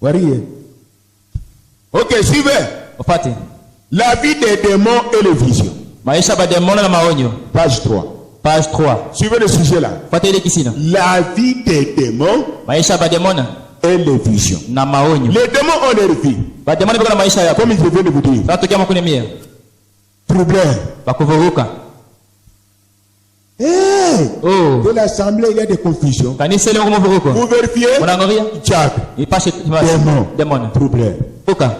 Voyez. Ok, suivez. Ofati. La vie des démons et les visions. Maisha ba demona na maonyo. Page 3. Page 3. Suivez le sujet là. Fati ile kisina. La vie des démons Maisha ba demona et les visions. na maonyo. Les démons ont leur vie. Ba demona biko na maisha yao. Comme je viens de vous dire. Sasa tukiama kunemia. Problème. Ba kuvuruka. Oh. De l'assemblée, il y a des confusions. Kanisa ile kuvuruka. Vous vérifiez. Unaangalia? Diable. Ipashe Démon. demona. Problème. Uka.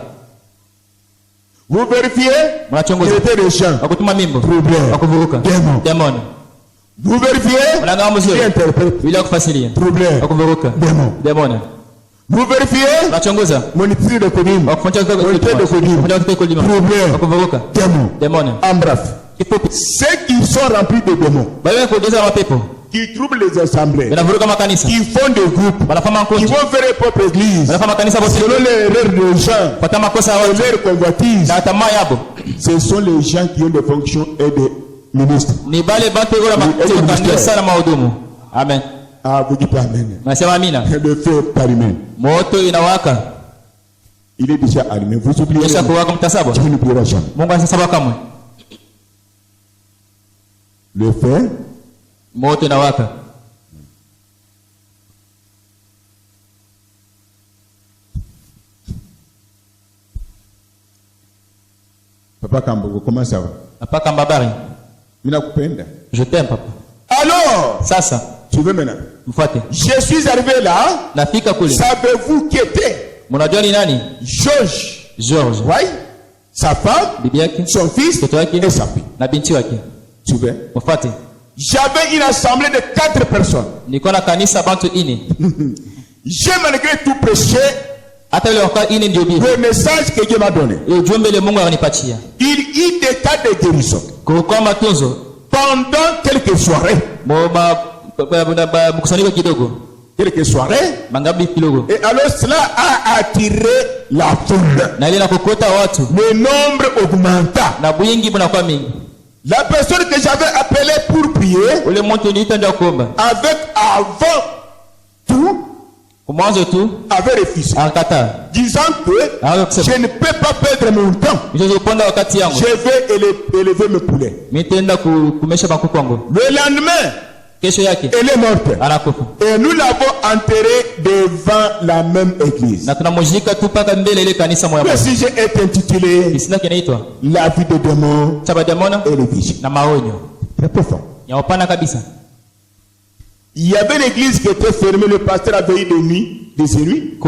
Vous vérifiez. Mnachunguza. Traiter les champs. Akutuma mimbo. Problème. Akuvuruka. Démon. Demona. Vous vérifiez. Unaangalia mzuri. Qui interprète. Bila kufasiria. Problème. Akuvuruka. Démon. Demona. Vous vérifiez. Unachunguza. Moniteur de Kodim. Wakufunja kwa Moniteur de Kodim. Problème. Akuvuruka. Démon. Demona. En bref. Ceux qui sont remplis de démons. Bale kuongeza mapepo. Qui troublent les assemblées. Banavuruka makanisa. Qui font des groupes. Banafanya Qui makundi. vont faire leur propre église. Banafanya makanisa bote. Selon les erreurs des gens. Pata makosa Et wao. leur convoitise. Na tamaa yabo. Ce sont les gens qui ont des fonctions et des ministres. Ni bale bantu wala makanisa na mahudumu. Amen. Ah, vous dites amen. Nasema amina. Le feu est allumé. Moto inawaka. Il est déjà allumé. Vous oubliez. Kisha kuwaka mtasaba. Dieu n'oubliera jamais. Mungu anasaba kamwe. Le feu. Moto inawaka. Papa Kambogo, comment ça va? Papa Kambabari. Mina kupenda. Je t'aime papa. Alors, Sasa, tu veux maintenant? mfuate. Je suis arrivé là. Nafika kule. Savez-vous qui était? Mnajua ni nani? Georges. Oui. Sa femme, Bibi yake, son fils mtoto wake et sa fille. na binti wake. Tu veux? Mfuate. J'avais une assemblée de 4 personnes. Niko na kanisa bantu ine. J'ai malgré tout prêché Hata ile wakati ine ndio bibi. le message que Dieu m'a donné. Ujumbe le Mungu alinipatia. Il y a des cas de guérison. Kwa matunzo. Pendant quelques soirées. Mkusanyiko kidogo. Quelques soirées. Mangabi kidogo. Et alors cela a attiré la foule. Na ile nakokota watu. Le nombre augmenta. Na bwingi bunakuwa mingi. La personne que j'avais appelée pour prier. Ule mtu niita ndio kuomba. Avec avant tout. Mwanzo tu avait refusé. Akata. Disant que je ne peux pas perdre mon temps. Je vais élever mes poulets. Le lendemain, elle est morte. Et nous l'avons enterrée devant la même église. Le sujet est intitulé La vie de démons et les visions. Très profond. Il y avait l'église qui était fermée, le pasteur avait eu des nuits, des nuits.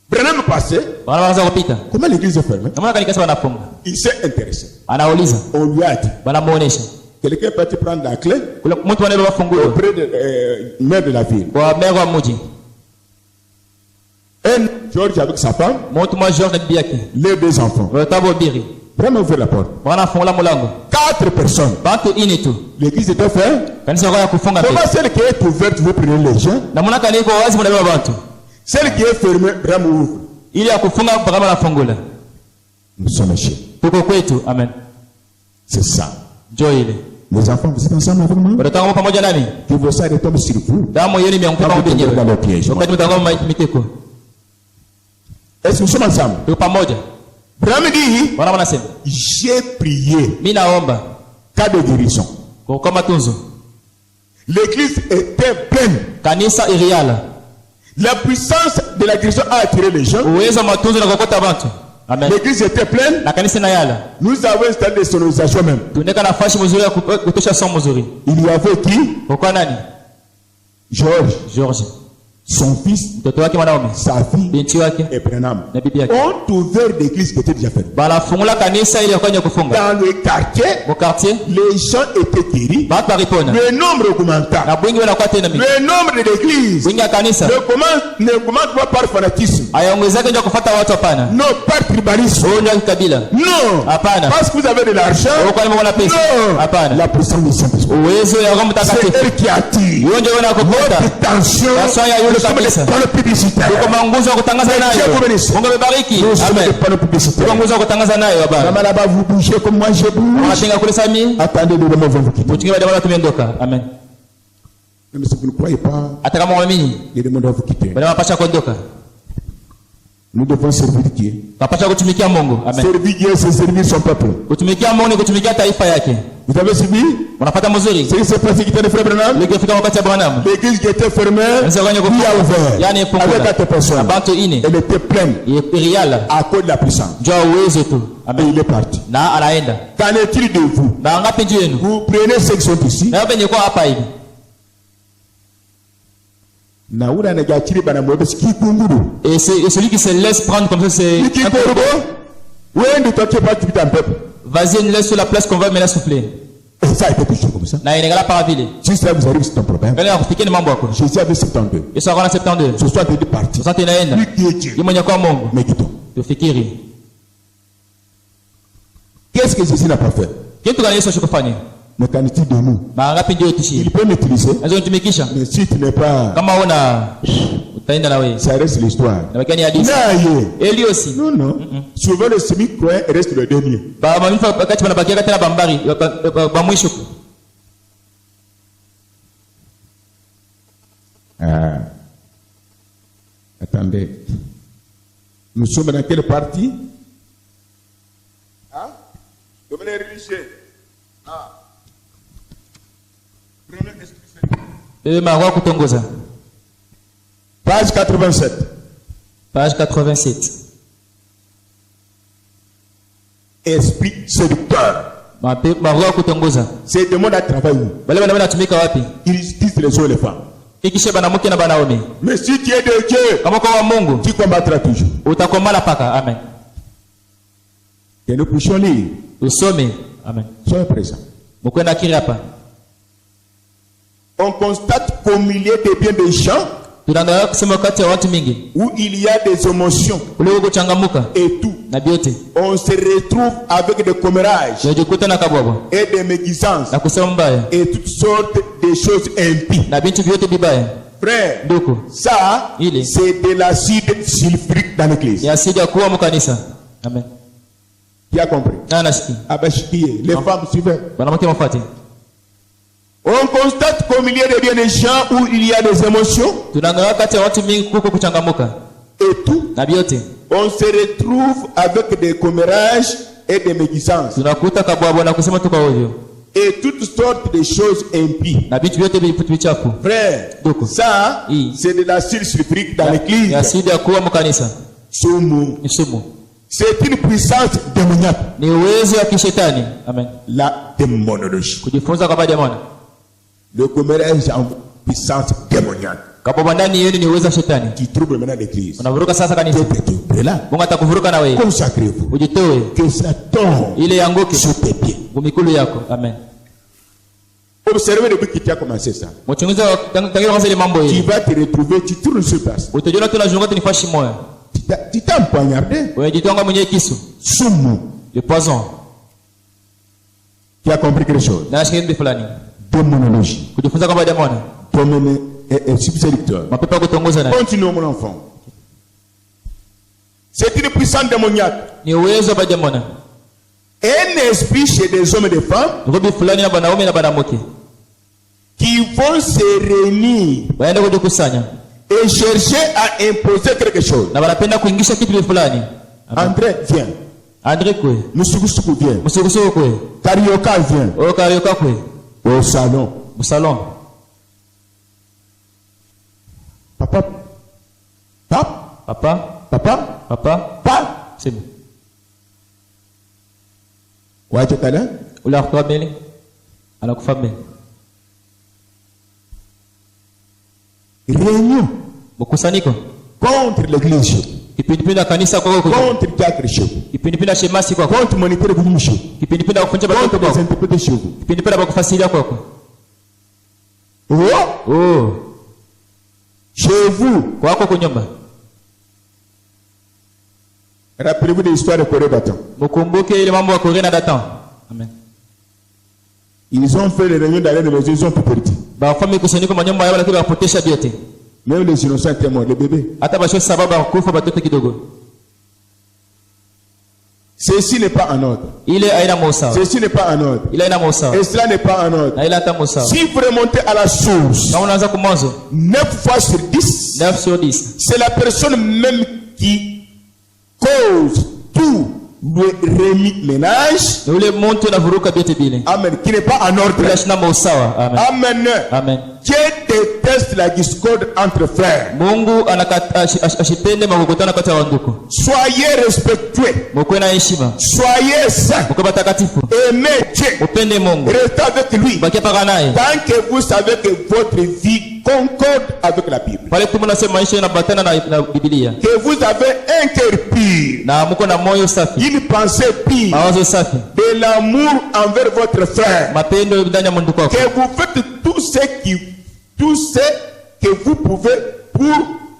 Branham passait. Comment l'église est fermée? Il s'est intéressé. On lui a dit. Quelqu'un peut prendre la clé auprès de maire de la ville. Et George avec sa femme, les 2 enfants. Vraiment ouvrir la porte. 4 personnes. L'église était fermée. Comment celle qui est ouverte, vous prenez les gens? Celle qui est fermée, vraiment ouvre. Nous sommes chez. Amen. C'est ça. Les enfants, vous êtes ensemble avec moi? Que vos sangs retombent sur vous. Quand vous tombez dans le piège. Est-ce que nous sommes ensemble? Branham dit, j'ai prié. Cas de guérison. L'église était pleine. La puissance de la guérison a attiré les gens. L'église était pleine. Nous avons installé des sonorisations même. Il y avait qui? Georges. Son fils, sa fille et Branham ont ouvert l'église qui était déjà faite. Dans le quartier, les gens étaient guéris. Le nombre augmenta. Le nombre de l'église ne augmente pas par fanatisme. Non, par tribalisme. Non, parce que vous avez de l'argent. Non, la puissance du Saint-Esprit. C'est elle qui attire votre attention. Dans le publicitaire. Là-bas, vous bougez comme moi je bouge. Attendez de me voir. Même si vous ne croyez pas, hata kama waamini, les démons doivent vous quitter. bali wanapaswa kuondoka. Nous devons servir Dieu. Tunapaswa kutumikia Mungu. Amen. Servir Dieu, c'est servir son peuple. Kutumikia Mungu ni kutumikia taifa yake. Vous avez suivi? Unapata mzuri. C'est ce qui s'est passé qui était le frère Branham. Likifika wakati wa Branham, L'église qui était fermée, Dieu a ouvert. yani Avec 4 personnes. Abantu ine. Elle était pleine Iriala. à cause de la puissance. Njoo uwezo tu. Et il est parti. Na anaenda. Qu'en est-il de vous? Na ngapi juu yenu? Vous prenez ceux qui sont ici. Na wenye kwa hapa hivi. Na ula na gachiri bana mwebe sikikunguru. Et celui qui se laisse prendre comme ça, c'est oui, ne t'occupe pas du peuple. Vas-y, nous laisse sur la place qu'on va maintenant souffler. Et ça a été toujours comme ça. Na inegala para vile. Si cela vous arrive, c'est un problème. Jésus avait 72. Yesu akona 72. Ce soir, il est parti. Sasa inaenda. Lui qui est Dieu. Yeye kwa Mungu. Mais quittons. Tufikiri. Qu'est-ce que Jésus n'a pas fait? Kitu gani Yesu ashikufanya? Mais qu'en est-il de nous? Mangapi ndio tushi? Il peut m'utiliser. Azotumikisha. Mais si tu n'es pas, Kama una utaenda na wewe. ça reste l'histoire. Na wakati hadithi. Eli aussi. Non, non. Souvent les semi-croyants restent le dernier. Ba mamifa wakati wanabakia tena bambari ba mwisho. Attendez. Nous sommes dans quelle partie? Hein? Domaine religieux. Page 87. Page 87. Esprit séducteur. C'est le monde à travailler. Ils disent les hommes et les femmes. Mais si tu es de Dieu, tu combattras toujours. Amen. Et nous puissions lire. Amen. Soyez présents. On constate qu'au milieu de bien des gens, où il y a des émotions et tout, on se retrouve avec des commérages et des médisances et toutes sortes de choses impies. Frère, ça, c'est de l'acide sulfurique dans l'église. Amen. Qui a compris? Les femmes suivaient. On constate qu'au milieu de bien des gens où il y a des émotions et tout, on se retrouve avec des commérages et des médisances et toutes sortes de choses impies. Frère, ça, c'est de l'acide sulfurique dans l'église. C'est une puissance démoniaque. La démonologie. Le commérage en puissance démoniaque qui trouble maintenant l'église. Consacrez-vous. Que ça tombe sur tes pieds. Observez depuis que tu as commencé ça. Tu vas te retrouver, tu tournes sur place. Tu t'es empoignardé. Le poison. Tu as compris quelque chose? Démonologie. Domaine et subséducteur. Continue mon enfant. C'est une puissance démoniaque. Un esprit chez des hommes et des femmes qui vont se réunir et chercher à imposer quelque chose. André, viens. Musukusuku, viens. Karioka, viens. Au salon. Papa. C'est bon. Réunion contre l'église, contre diacre chef, contre moniteur de chef, contre les interprètes chez vous. Oh, chez vous. Rappelez-vous de l'histoire de Corée Datan. Amen. Ils ont fait les réunions dans les maisons, ils ont tout perdu. Même les innocents étaient morts, les bébés. Ceci n'est pas en ordre. Ile haina mosawa. Ceci n'est pas en ordre. Ile haina mosawa. Et cela n'est pas en ordre. Na ile hata mosawa. Si vous remontez à la source, kama unaanza kumwanzo 9 fois sur 10, 9 sur 10, c'est la personne même qui cause tout le remis-ménage. ni ule mtu anavuruka vyote vile. Amen. Qui n'est pas en ordre. Ile haina mosawa. Amen. Amen. Amen. Dieu déteste la discorde entre frères. Mungu ashipende makokotano kati ya wandugu. Soyez respectueux. Mkuwe na heshima. Soyez saints. Mkuwe batakatifu. Aimez Dieu. Upende Mungu. Restez avec lui. Bakia paka naye. Tant que vous savez que votre vie concorde avec la Bible. Pale tu mnasema maisha yanabatana na Biblia. Que vous avez un cœur pur. Na mko na moyo safi. Une pensée pure. Mawazo safi. De l'amour envers votre frère. Mapendo ndani ya mundu wako. Que vous faites tout ce que vous pouvez pour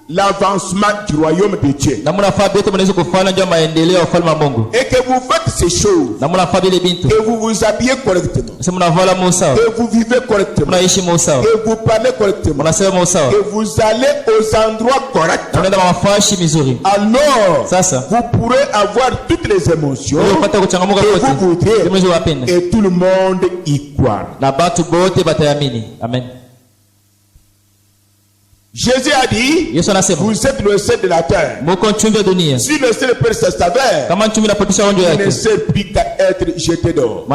l'avancement du royaume de Dieu. Na mnafaa bete mnaweza kufanya ndio maendeleo ya ufalme wa Mungu. Et que vous faites ces choses. Na mnafaa bile bintu. Que vous vous habillez correctement. Sasa mnavala mosawa. Que vous vivez correctement. Mnaishi mosawa. Que vous parlez correctement. Mnasema mosawa. Que vous allez aux endroits corrects. Mnaenda mafashi mizuri. Alors, sasa vous pourrez avoir toutes les émotions upata kuchangamuka que vous voudrez. Et tout le monde y croit. Na batu bote batayamini. Amen. Jésus a dit, vous êtes le sel de la terre. Si le sel perd sa saveur, il ne sert plus qu'à être jeté dehors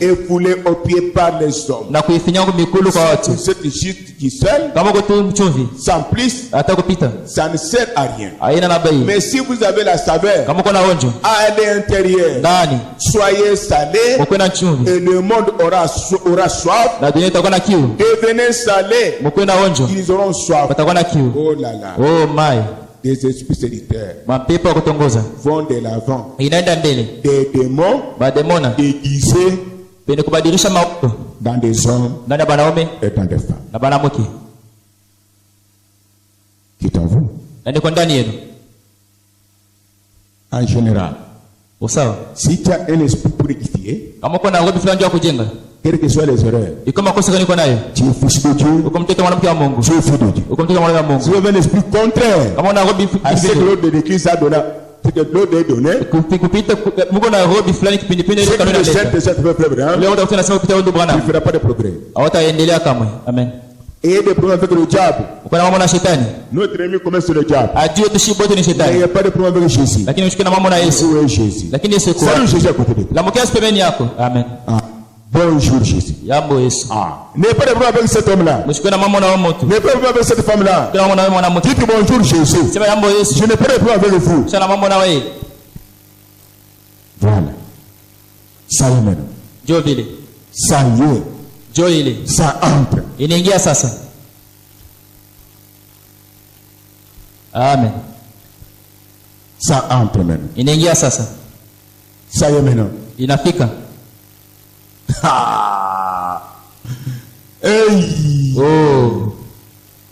et foulé aux pieds par les hommes. Si vous êtes juste du sel, sans plus, ça ne sert à rien. Mais si vous avez la saveur à l'intérieur, soyez salés et le monde aura soif. Devenez salés, ils auront soif. Oh là là. Oh my. Des esprits solitaires vont de l'avant. Des démons déguisés dans des hommes et dans des femmes. Qui est en vous? En général. Si tu as un esprit pour édifier, quelles que soient les erreurs, tu es fils de Dieu, tu es fils de Dieu. Si vous avez un esprit contraire à ce que l'autre de l'église a donné, ce que l'autre a donné, ce que le chef de cette peuple Abraham, tu ne feras pas de progrès. Amen. Et des problèmes avec le diable. Notre ennemi commence sur le diable. Il n'y a pas de problème avec Jésus. Où est Jésus? Salut Jésus à côté de toi. Amen. Bonjour Jésus. N'ayez pas de problème avec cet homme-là. N'ayez pas de problème avec cette femme-là. Dites bonjour Jésus. Je n'ai pas de problème avec vous. Voilà. Ça y est maintenant. Ça y est. Ça entre. Inaingia sasa. Amen. Ça entre maintenant. Inaingia sasa. Ça y est maintenant. Inafika. Hey. Oh.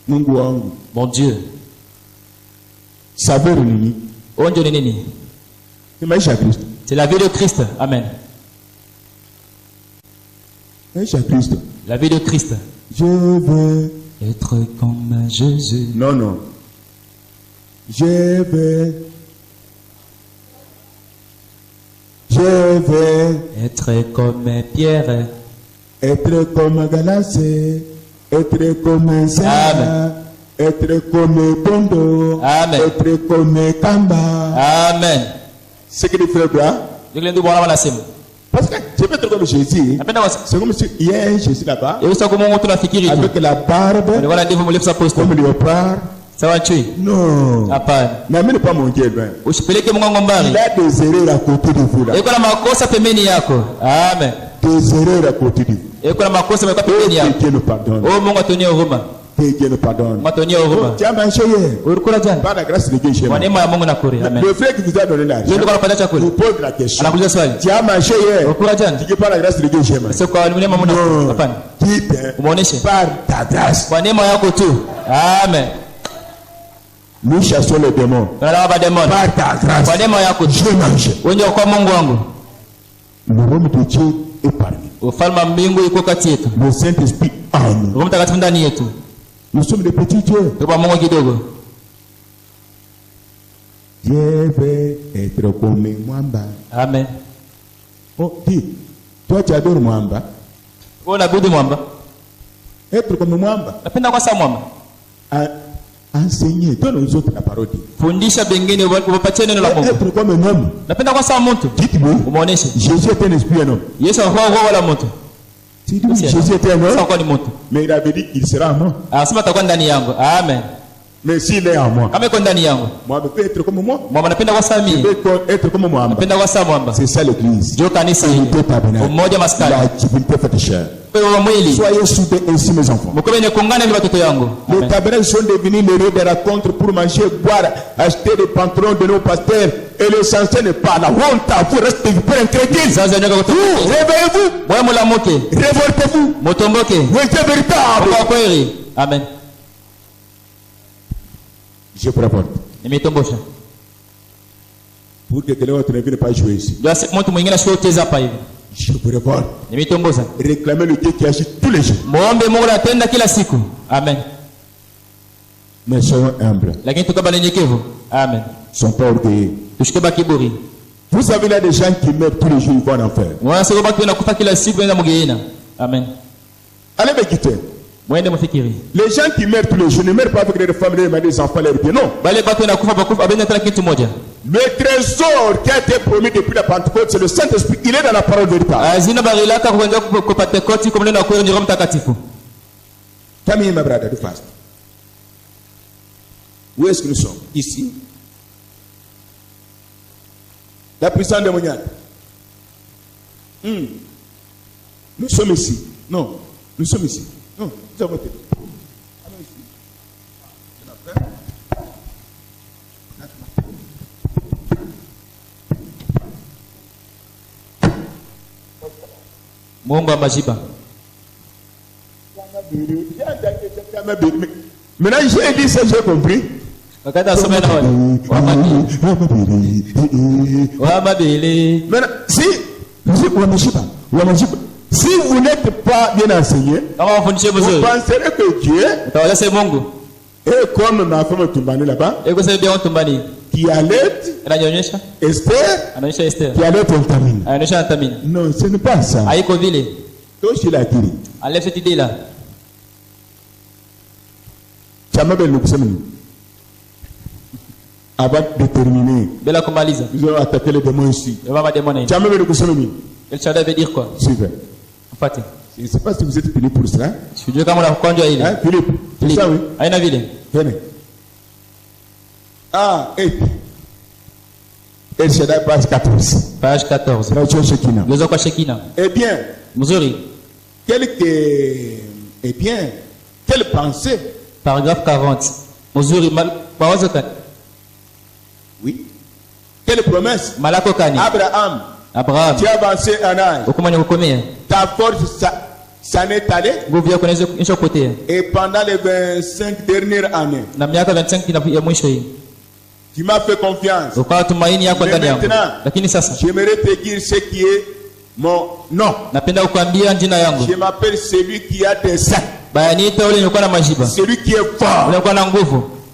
Mungu wangu. Mon Dieu. Saveur nini? Onjo ni nini? C'est la vie de Christ. Amen. La vie de Christ. Je veux être comme Jésus. Non. Je veux être comme Pierre. Être comme Galacé. Être comme Zéna. Être comme Bondo. Amen. Être comme Kamba. Amen. C'est que les frères bras. Parce que je peux être comme Jésus. C'est comme si il y a un Jésus là-bas. Avec la barbe. Comme léopard. Non. N'amène pas mon Dieu loin. Il a des erreurs à côté de vous là. Amen. Des erreurs à côté de vous. Que Dieu nous pardonne. Que Dieu nous pardonne. Tu as mangé hier. Par la grâce de Dieu, chez moi. Le frère qui vous a donné l'argent vous pose la question. Tu as mangé hier. Tu dis par la grâce de Dieu, chez moi. Non. Dites par ta grâce. Amen. Nous chassons les démons. Par ta grâce. Je mange. Le royaume de Dieu est parmi nous. Le Saint-Esprit en nous. Nous sommes des petits dieux. Dieu veut être comme Mwamba. Amen. Oh, dis, toi tu adores Mwamba. Unaabudu mwamba? Être comme Mwamba. Napenda kwa sababu mwamba. Enseigner, donne aux autres la parole. Fundisha bengine wapatie neno la Mungu. Être comme un homme. Napenda kwa sababu mtu. Dites-moi. Umuoneshe. Jésus est un esprit, un homme. Yesu alikuwa roho wala mtu. Jésus était un homme. Sasa ni mtu. Mais il avait dit qu'il sera en moi. Anasema atakuwa ndani yangu. Amen. Mais s'il est en moi. Kama iko ndani yangu. Moi je peux être comme moi. Mwamba napenda kwa sababu mimi. Je peux être comme moi. Napenda kwa sababu mwamba. C'est ça l'église. Ndio kanisa hili. Umoja maskani. La divinité faite chair. Soyez soudés ainsi mes enfants. Les tabernacles sont devenus les lieux de rencontre pour manger, boire, acheter des pantalons de nos pasteurs. Et l'essentiel n'est pas la honte. Vous restez pour un chrétien. Vous, réveillez-vous. Révoltez-vous. Vous êtes véritable. Amen. Je prévote. Pour que l'autre ne vienne pas jouer ici. Je vous révèle. Réclamez le Dieu qui agit tous les jours. Amen. Mais soyons humbles. Amen. Sont pas orgueilleux. Vous avez là des gens qui meurent tous les jours, ils vont en enfer. Amen. Allez me quitter. Les gens qui meurent tous les jours ne meurent pas avec des femmes, des enfants, leurs biens. Non. Le trésor qui a été promis depuis la Pentecôte, c'est le Saint-Esprit. Il est dans la parole véritable. Camille, ma brother, do fast. Où est-ce que nous sommes? Ici. La puissance démoniaque. Nous sommes ici. Non, nous sommes ici. Non, nous avons été. Allons ici. Mungu amajiba. Maintenant, j'ai dit ça, j'ai compris. Maintenant, si vous n'êtes pas bien enseigné, vous penserez que Dieu est comme ma femme Tumbani là-bas, qui allait Esther, qui allait Tamine. Non, ce n'est pas ça. Enlève cette idée-là. Avant de terminer, nous allons attaquer les démons ici. El Shaddai veut dire quoi? Super. Je ne sais pas si vous êtes fini pour cela. Philippe, c'est ça, oui. Venez. Ah, et El Shaddai, page 14. Page 14. Eh bien, quelle pensée? Paragraphe 40. Oui. Quelle promesse? Abraham, tu as avancé en âge. Ta force s'en est allée. Et pendant les 25 dernières années, tu m'as fait confiance. Mais maintenant, j'aimerais te dire ce qui est mon nom. Je m'appelle celui qui a des seins. Celui qui est fort.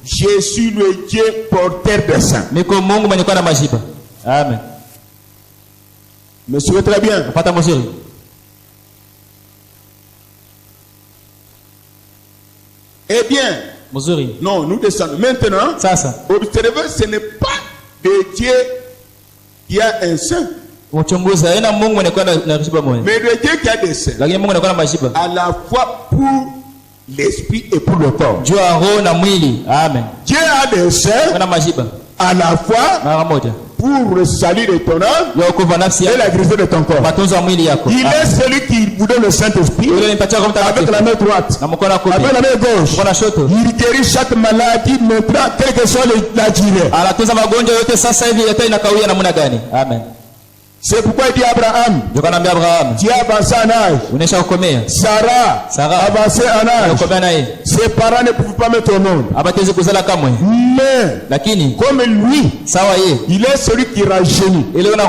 Je suis le Dieu porteur des seins. Amen. Monsieur, très bien. Eh bien, non, nous descendons. Maintenant, observez, ce n'est pas de Dieu qui a un sein, mais de Dieu qui a des seins, à la fois pour l'esprit et pour le corps. Dieu a des seins à la fois pour le salut de ton âme et la guérison de ton corps. Il est celui qui vous donne le Saint-Esprit avec la main droite, avec la main gauche. Il guérit chaque maladie, maintenant, quelle que soit la durée. Amen. C'est pourquoi il dit Abraham, tu as avancé en âge. Sarah avancé en âge. Ses parents ne pouvaient pas mettre au monde. Mais comme lui, il est celui qui rajeunit. La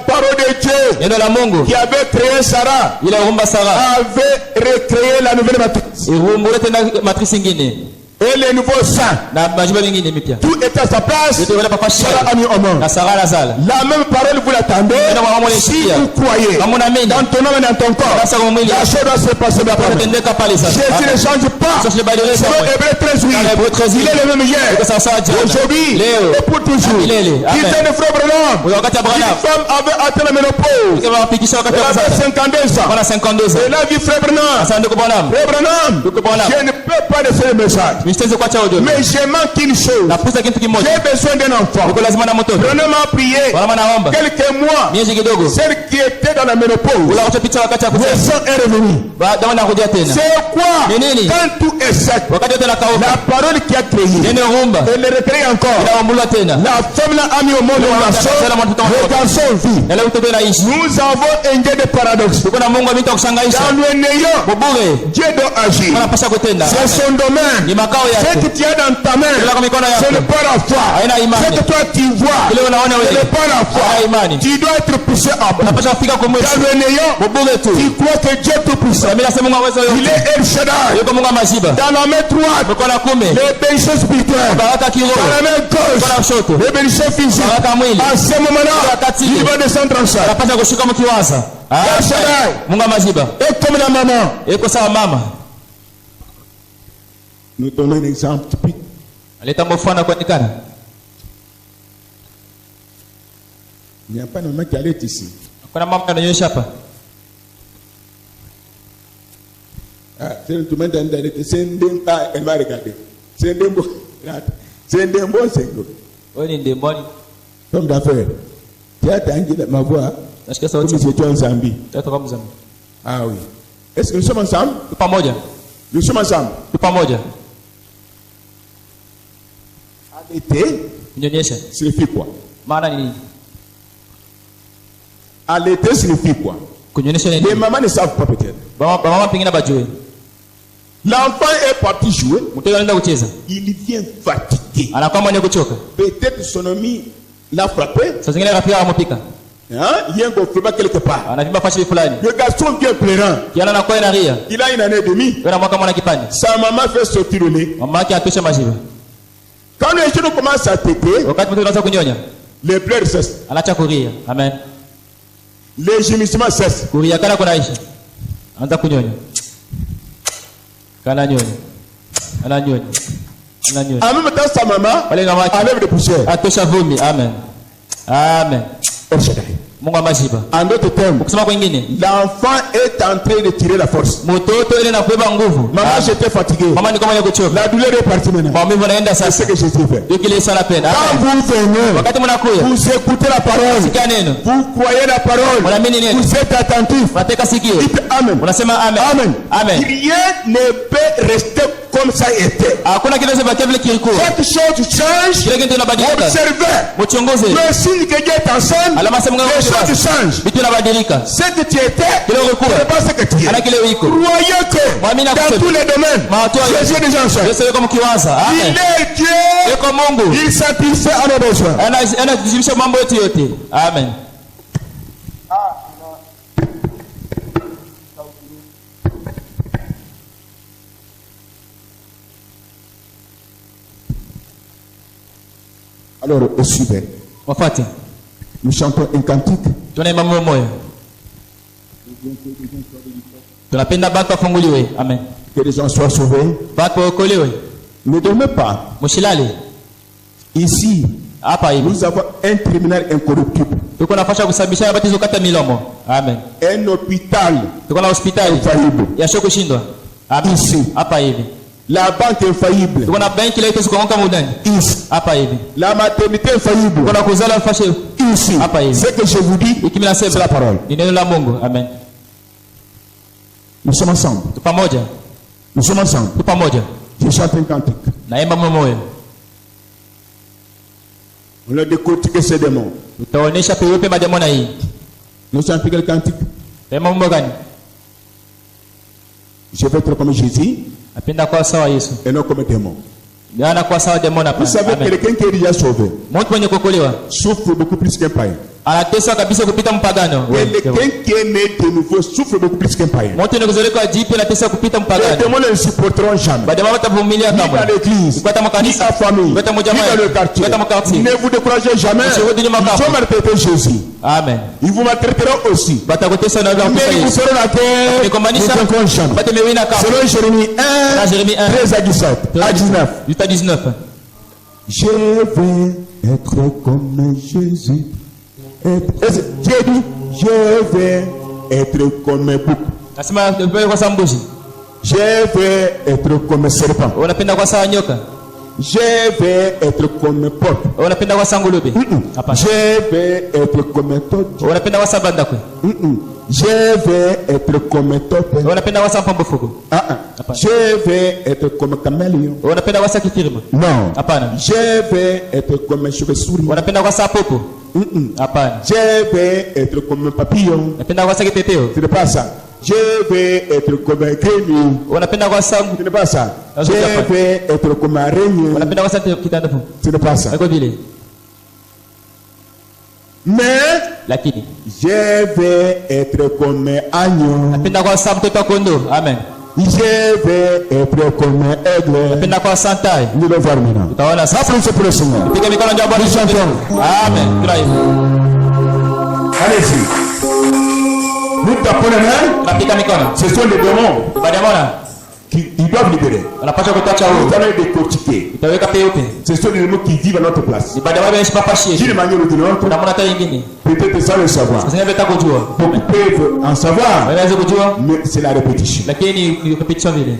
parole de Dieu qui avait créé Sarah avait recréé la nouvelle matrice. Et les nouveaux saints, tout est à sa place. Sarah a mis au monde. La même parole, vous l'attendez. Si vous croyez dans ton âme et dans ton corps, la chose doit se passer d'après. Jésus ne change pas. C'est Hébreux 13, il est le même hier, aujourd'hui et pour toujours. Il était le frère Branham. Une femme avait atteint la ménopause. Elle avait 52 ans. Et la vie frère Branham. Frère Branham, je ne peux pas laisser le message. Mais j'ai manqué une chose. J'ai besoin d'un enfant. Branham a prié quelques mois. Celle qui était dans la ménopause, le sang est revenu. C'est quoi? Quand tout est sec, la parole qui a créé, elle le recrée encore. La femme l'a a mis au monde un garçon. Le garçon vit. Nous avons un Dieu de paradoxe. Dans le néant, Dieu doit agir. C'est son domaine. Ce que tu as dans ta main, ce n'est pas la foi. Ce que toi tu vois, ce n'est pas la foi. Tu dois être poussé à bout. Dans le néant, tu crois que Dieu te pousse. Il est El Shaddai. Dans la main droite, les bénédictions spirituelles. Dans la main gauche, les bénédictions physiques. À ce moment-là, il va descendre en salle. El Shaddai. Et comme la maman. Nous donnons un exemple typique. Il n'y a pas de maman qui allait ici. C'est tout le monde c'est elle va regarder. C'est un démon, Comme d'affaires. Tu as tangué ma voix. Comme si tu étais en Zambie. Ah oui. Est-ce que nous sommes ensemble? Nous sommes ensemble. Allaiter signifie quoi? Allaiter signifie quoi? Les mamans ne savent pas peut-être. L'enfant est parti jouer. Il vient fatigué. Peut-être son ami l'a frappé. Il y a un gonflement quelque part. Le garçon vient pleurant. Il a une année et demie. Sa maman fait sortir le lait. Quand les jeunes commencent à téter, les pleurs cessent. Amen. Les gémissements cessent. En même temps, sa maman enlève des poussières. Amen. Amen. En d'autres termes, l'enfant est en train de tirer la force. Maman, j'étais fatigué. La douleur est partie maintenant. C'est ce que Jésus fait. Quand vous venez, vous écoutez la parole, vous croyez la parole, vous êtes attentif. Dites Amen. Amen. Rien ne peut rester comme ça était. Chaque chose change. Observez. Le signe que Dieu est ensemble, les choses changent. Ce que tu étais, ce n'est pas ce que tu es. Croyez que dans tous les domaines, Jésus est déjà ensemble. Il est Dieu. Il satisfait à nos besoins. Amen. Alors, au suivant, nous chantons un cantique. Amen. Que les gens soient sauvés. Ne dormez pas. Ici, nous avons un tribunal incorruptible. Amen. Un hôpital infaillible. Ici. La banque infaillible. Ici. La maternité infaillible. Ici. Ce que je vous dis, c'est la parole. Amen. Nous sommes ensemble. Nous sommes ensemble. Je chante un cantique. On a décortiqué ces démons. Nous chantons quel cantique? Je vais être comme Jésus et non comme démon. Vous savez, quelqu'un qui est déjà sauvé souffre beaucoup plus qu'un païen. Anateswa kabisa kupita mpagano. Quelqu'un qui est né de nouveau souffre beaucoup plus qu'un païen. Mtu anayezaliwa jipya anateswa kupita Les mpagano. démons ne le supporteront jamais. Badama watavumilia Ni kama. dans l'église, Kwa ni makanisa, sa famille, ni kwa dans le quartier. quartier. Ne vous découragez jamais. Usirudi nyuma Ils kamwe. ont maltraité Jésus. Amen. Ils vous maltraiteront aussi. Batakutesa na Mais ils vous feront la guerre. Ils Nikomaanisha ne vaincront jamais. batemewina kama. Selon Jérémie 1, Na Jérémie 1, 13 à 17, à 19. jusqu'à 19. Je vais être comme Jésus. Dieu dit, je vais être comme un bouc. Nasema wewe kwa sababu mbuzi. Je vais être comme un serpent. Unapenda kwa sawa nyoka. Je vais être comme un porc. Unapenda kwa sawa ngulube. Hapana. Je vais être comme un taupe. Unapenda kwa sawa banda kwe. Je vais être comme un taupe. Unapenda kwa sawa pambo fugo. Je vais être comme un caméléon. Unapenda kwa sawa kifirima. Non. Hapana. Je vais être comme un chauve-souris. Unapenda kwa sawa popo. Hapana. Je vais être comme un papillon. Unapenda kwa sawa kipepeo. Ce n'est pas ça. Je vais être comme un grenouille. Unapenda kwa sawa. Ce n'est pas ça. Je vais être comme un araignée. Unapenda kwa sawa kitandafu. Ce n'est pas ça. Haiko vile. Mais Lakini je vais être comme un agneau. napenda kwa sawa mtoto kondo. Amen. Je vais être comme un aigle. Napenda kwa sawa tai. Nous allons voir maintenant. Utaona sasa. Applaudissez pour le Seigneur. Piga mikono ndio Bwana. Amen. Tunaye. Allez-y. Nous tapons les mains. Napiga mikono. Ce sont les démons Baada ya mwana qui ils doivent libérer. anapaswa kutoka Nous huko. allons les décortiquer. Utaweka peupe. Ce sont les démons qui vivent à notre place. Ni baada ya wewe shipapashie. D'une manière ou d'une autre, Kuna mwana hata nyingine. peut-être sans le savoir. Sasa hivi kujua. Beaucoup peuvent en savoir, Wanaweza kujua mais c'est la répétition. lakini ni repetition vile.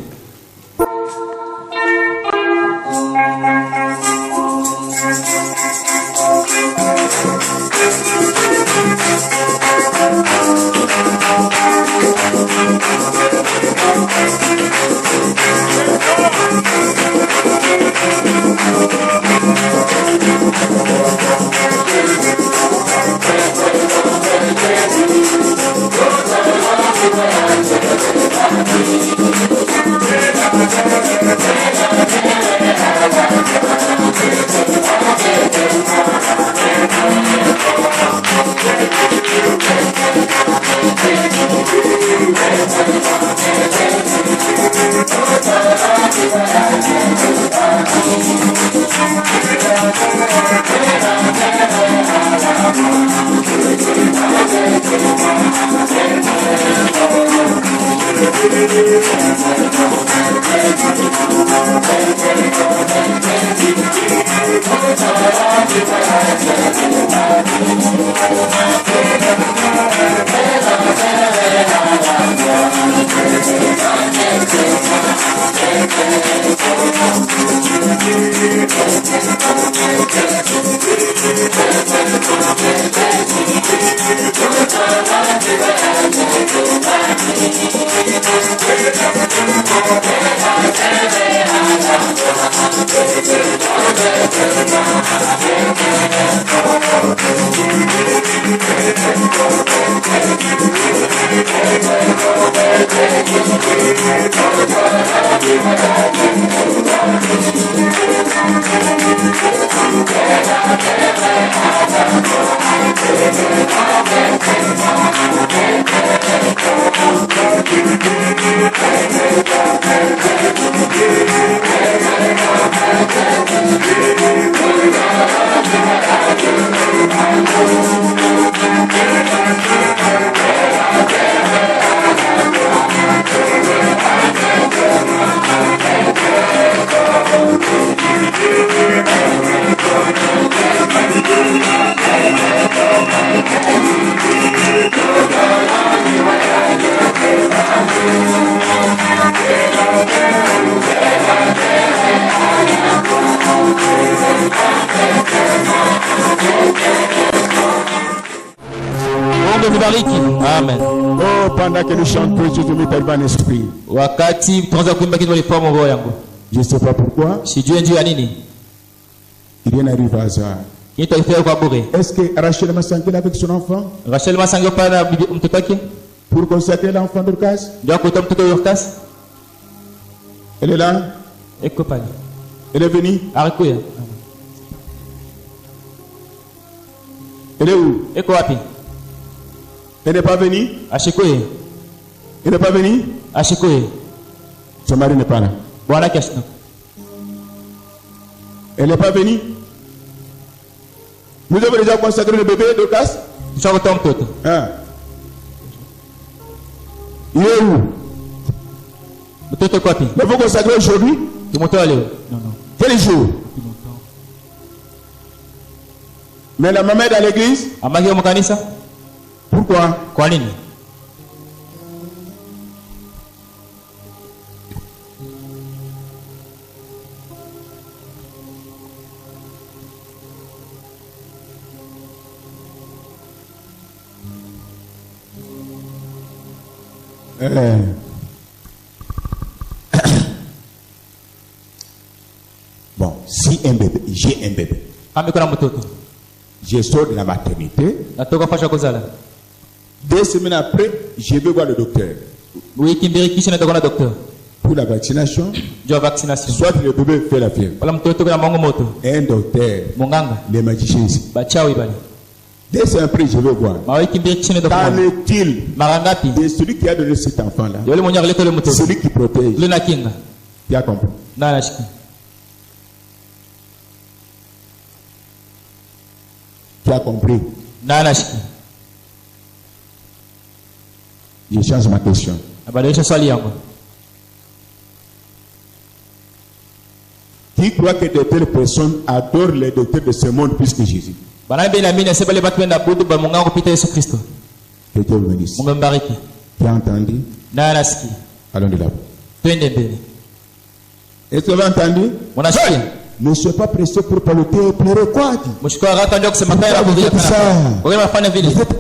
Amen. Oh, pendant que nous chantons, Jésus m'est arrivé en esprit. Wakati tunaanza kuimba kitu walifahamu roho yangu. Je ne sais pas pourquoi. Sijui njoo ya nini. Il rien n'arrive à hasard. Kitu kifaa kwa bure. Est-ce que Rachel m'a sangé avec son enfant? Rachel Masango pana mtoto wake? Pour consacrer l'enfant d'Orcas? Ndio kutoa mtoto wa Dorcas? Elle est là? Eko pale. Elle est venue? Arikuya. Elle est où? Eko wapi? Elle n'est pas venue? Ashikoye. Elle n'est pas venue? Ashikoye. Son mari n'est pas là. Bwana kashino. Elle n'est pas venue? Vous avez déjà consacré le bébé de casse? Tushako mtoto. Hein? Il est où? Mtoto kwapi? Mais vous consacrez aujourd'hui? Timoto leo. Non. Quel jour? Mais la maman est dans l'église? Amagi mu kanisa? Pourquoi? Kwa nini? Bon, si un bébé, j'ai un bébé. Je sors de la maternité. 2 semaines après, je vais voir le docteur. Pour la vaccination, soit le bébé fait la fièvre. Et un docteur, les magiciens ici. 2 semaines après, je vais voir. Qu'en est-il de celui qui a donné cet enfant-là? Celui qui protège. Tu as compris? Tu as compris? Je change ma question. Qui croit que de telles personnes adorent les docteurs de ce monde plus que Jésus? Que Dieu vous bénisse. Tu as entendu? Allons de là. Est-ce que vous avez entendu? Ne sois pas pressé pour paloter, pleurer quoi? Vous faites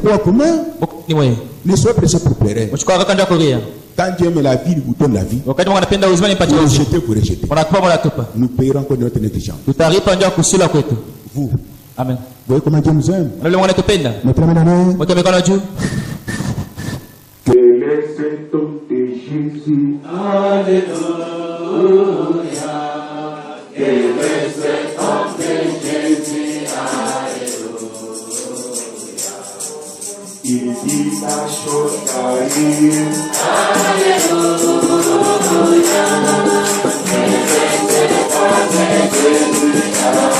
quoi? Comment? Ne sois pas pressé pour pleurer. Quand Dieu met la vie, il vous donne la vie. Vous rejetez, vous rejetez. Nous payerons encore notre négligence. Vous. Amen. Vous voyez comment Dieu nous aime? Mettez la main dans l'air. Que les symptômes de Jésus. Alléluia. Que les symptômes de Jésus. Alléluia. Il dit la chose arrive. Alléluia. Que les symptômes de Jésus. Alléluia.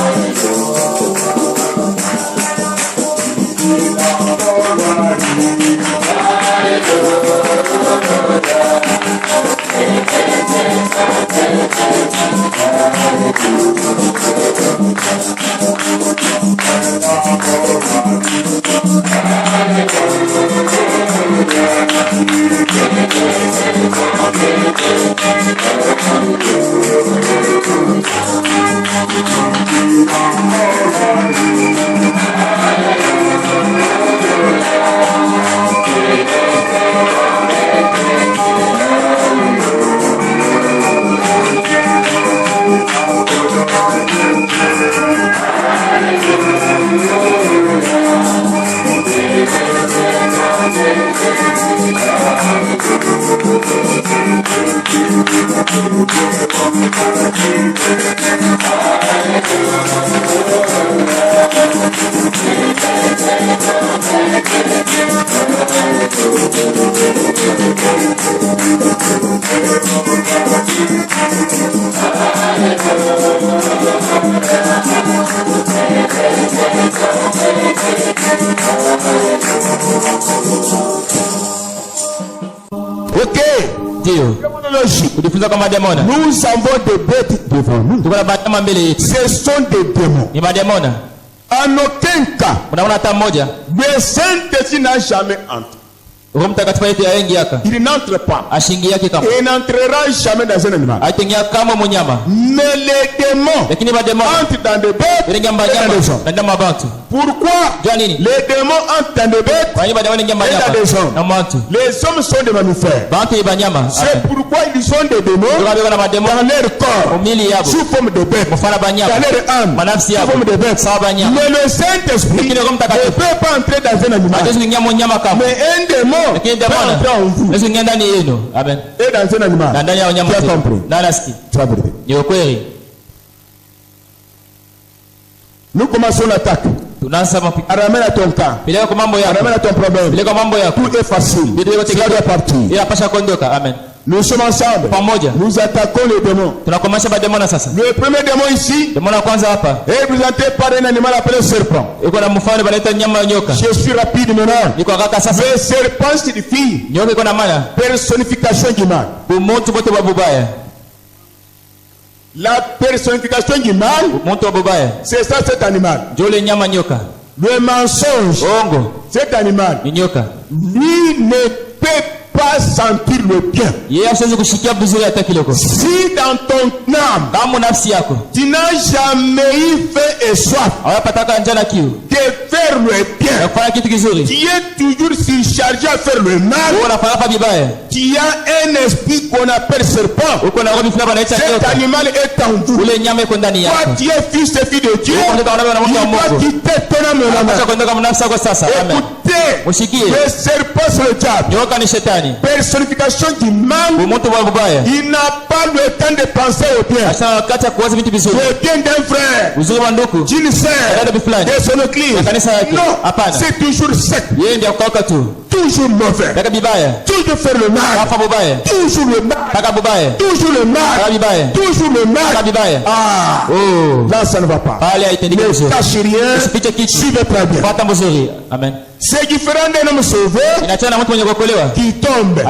Nous avons des bêtes devant nous. Ce sont des démons. En aucun cas, le Saint-Esprit n'a jamais entré. Il n'entre pas. Il n'entrera jamais dans un animal. Mais les démons entrent dans des bêtes et dans des gens. Pourquoi les démons entrent dans des bêtes et dans des gens? Les hommes sont des mammifères. C'est pourquoi ils sont des démons dans leur corps sous forme de bêtes, dans leur âme sous forme de bêtes. Mais le Saint-Esprit ne peut pas entrer dans un animal. Mais un démon et dans un animal. Tu as compris? Tu as compris? Nous commençons l'attaque. Ramène à ton cas. Ramène à ton problème. Tout est facile. Cela doit partir. Amen. Nous sommes ensemble. Nous attaquons les démons. Le premier démon ici est représenté par un animal appelé serpent. Je suis rapide maintenant. Le serpent signifie personnification du mal. La personnification du mal, c'est ça cet animal. Le mensonge, cet animal, lui ne peut pas sentir le bien. Si dans ton âme tu n'as jamais eu faim et soif de faire le bien, tu es toujours surchargé à faire le mal, tu as un esprit qu'on appelle serpent. Cet animal est en vous. Toi tu es fils et fille de Dieu, il doit quitter ton âme. Écoutez, le serpent c'est le diable. Personnification du mal, il n'a pas le temps de penser au bien. Le bien d'un frère, d'une sœur, de son église. Non, c'est toujours sec, toujours mauvais, toujours faire le mal, toujours le mal, toujours le mal, toujours le mal. Ah, là ça ne va pas. Ne cachez rien, suivez très bien. Amen. C'est différent d'un homme sauvé qui tombe.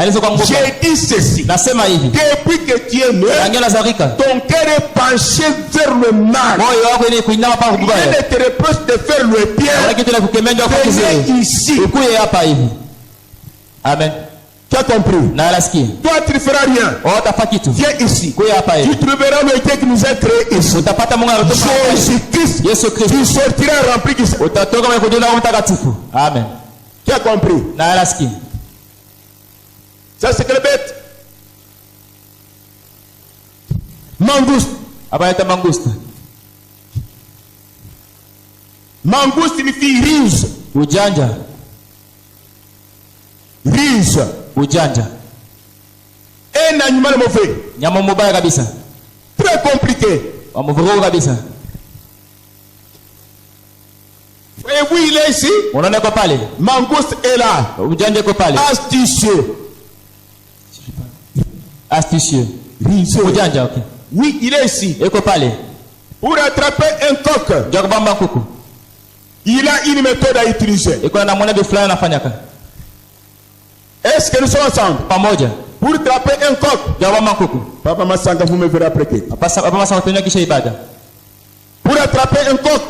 J'ai dit ceci. Depuis que tu es né, ton cœur est penché vers le mal. Il ne te reproche de faire le bien. Venez ici. Amen. Tu as compris? Toi, tu ne feras rien. Viens ici. Tu trouveras le Dieu qui nous a créé ici. Jésus-Christ. Tu sortiras rempli du Saint. Amen. Tu as compris? Ça, c'est quelle bête? Mangouste. Mangouste signifie riche. Riche. Un animal mauvais. Très compliqué. Et oui, il est ici. Mangouste est là. Astucieux. Riche. Oui, il est ici. Pour attraper un coq, il a une méthode à utiliser. Est-ce que nous sommes ensemble? Pour attraper un coq, Papa Massanga, vous me verrez après. Pour attraper un coq,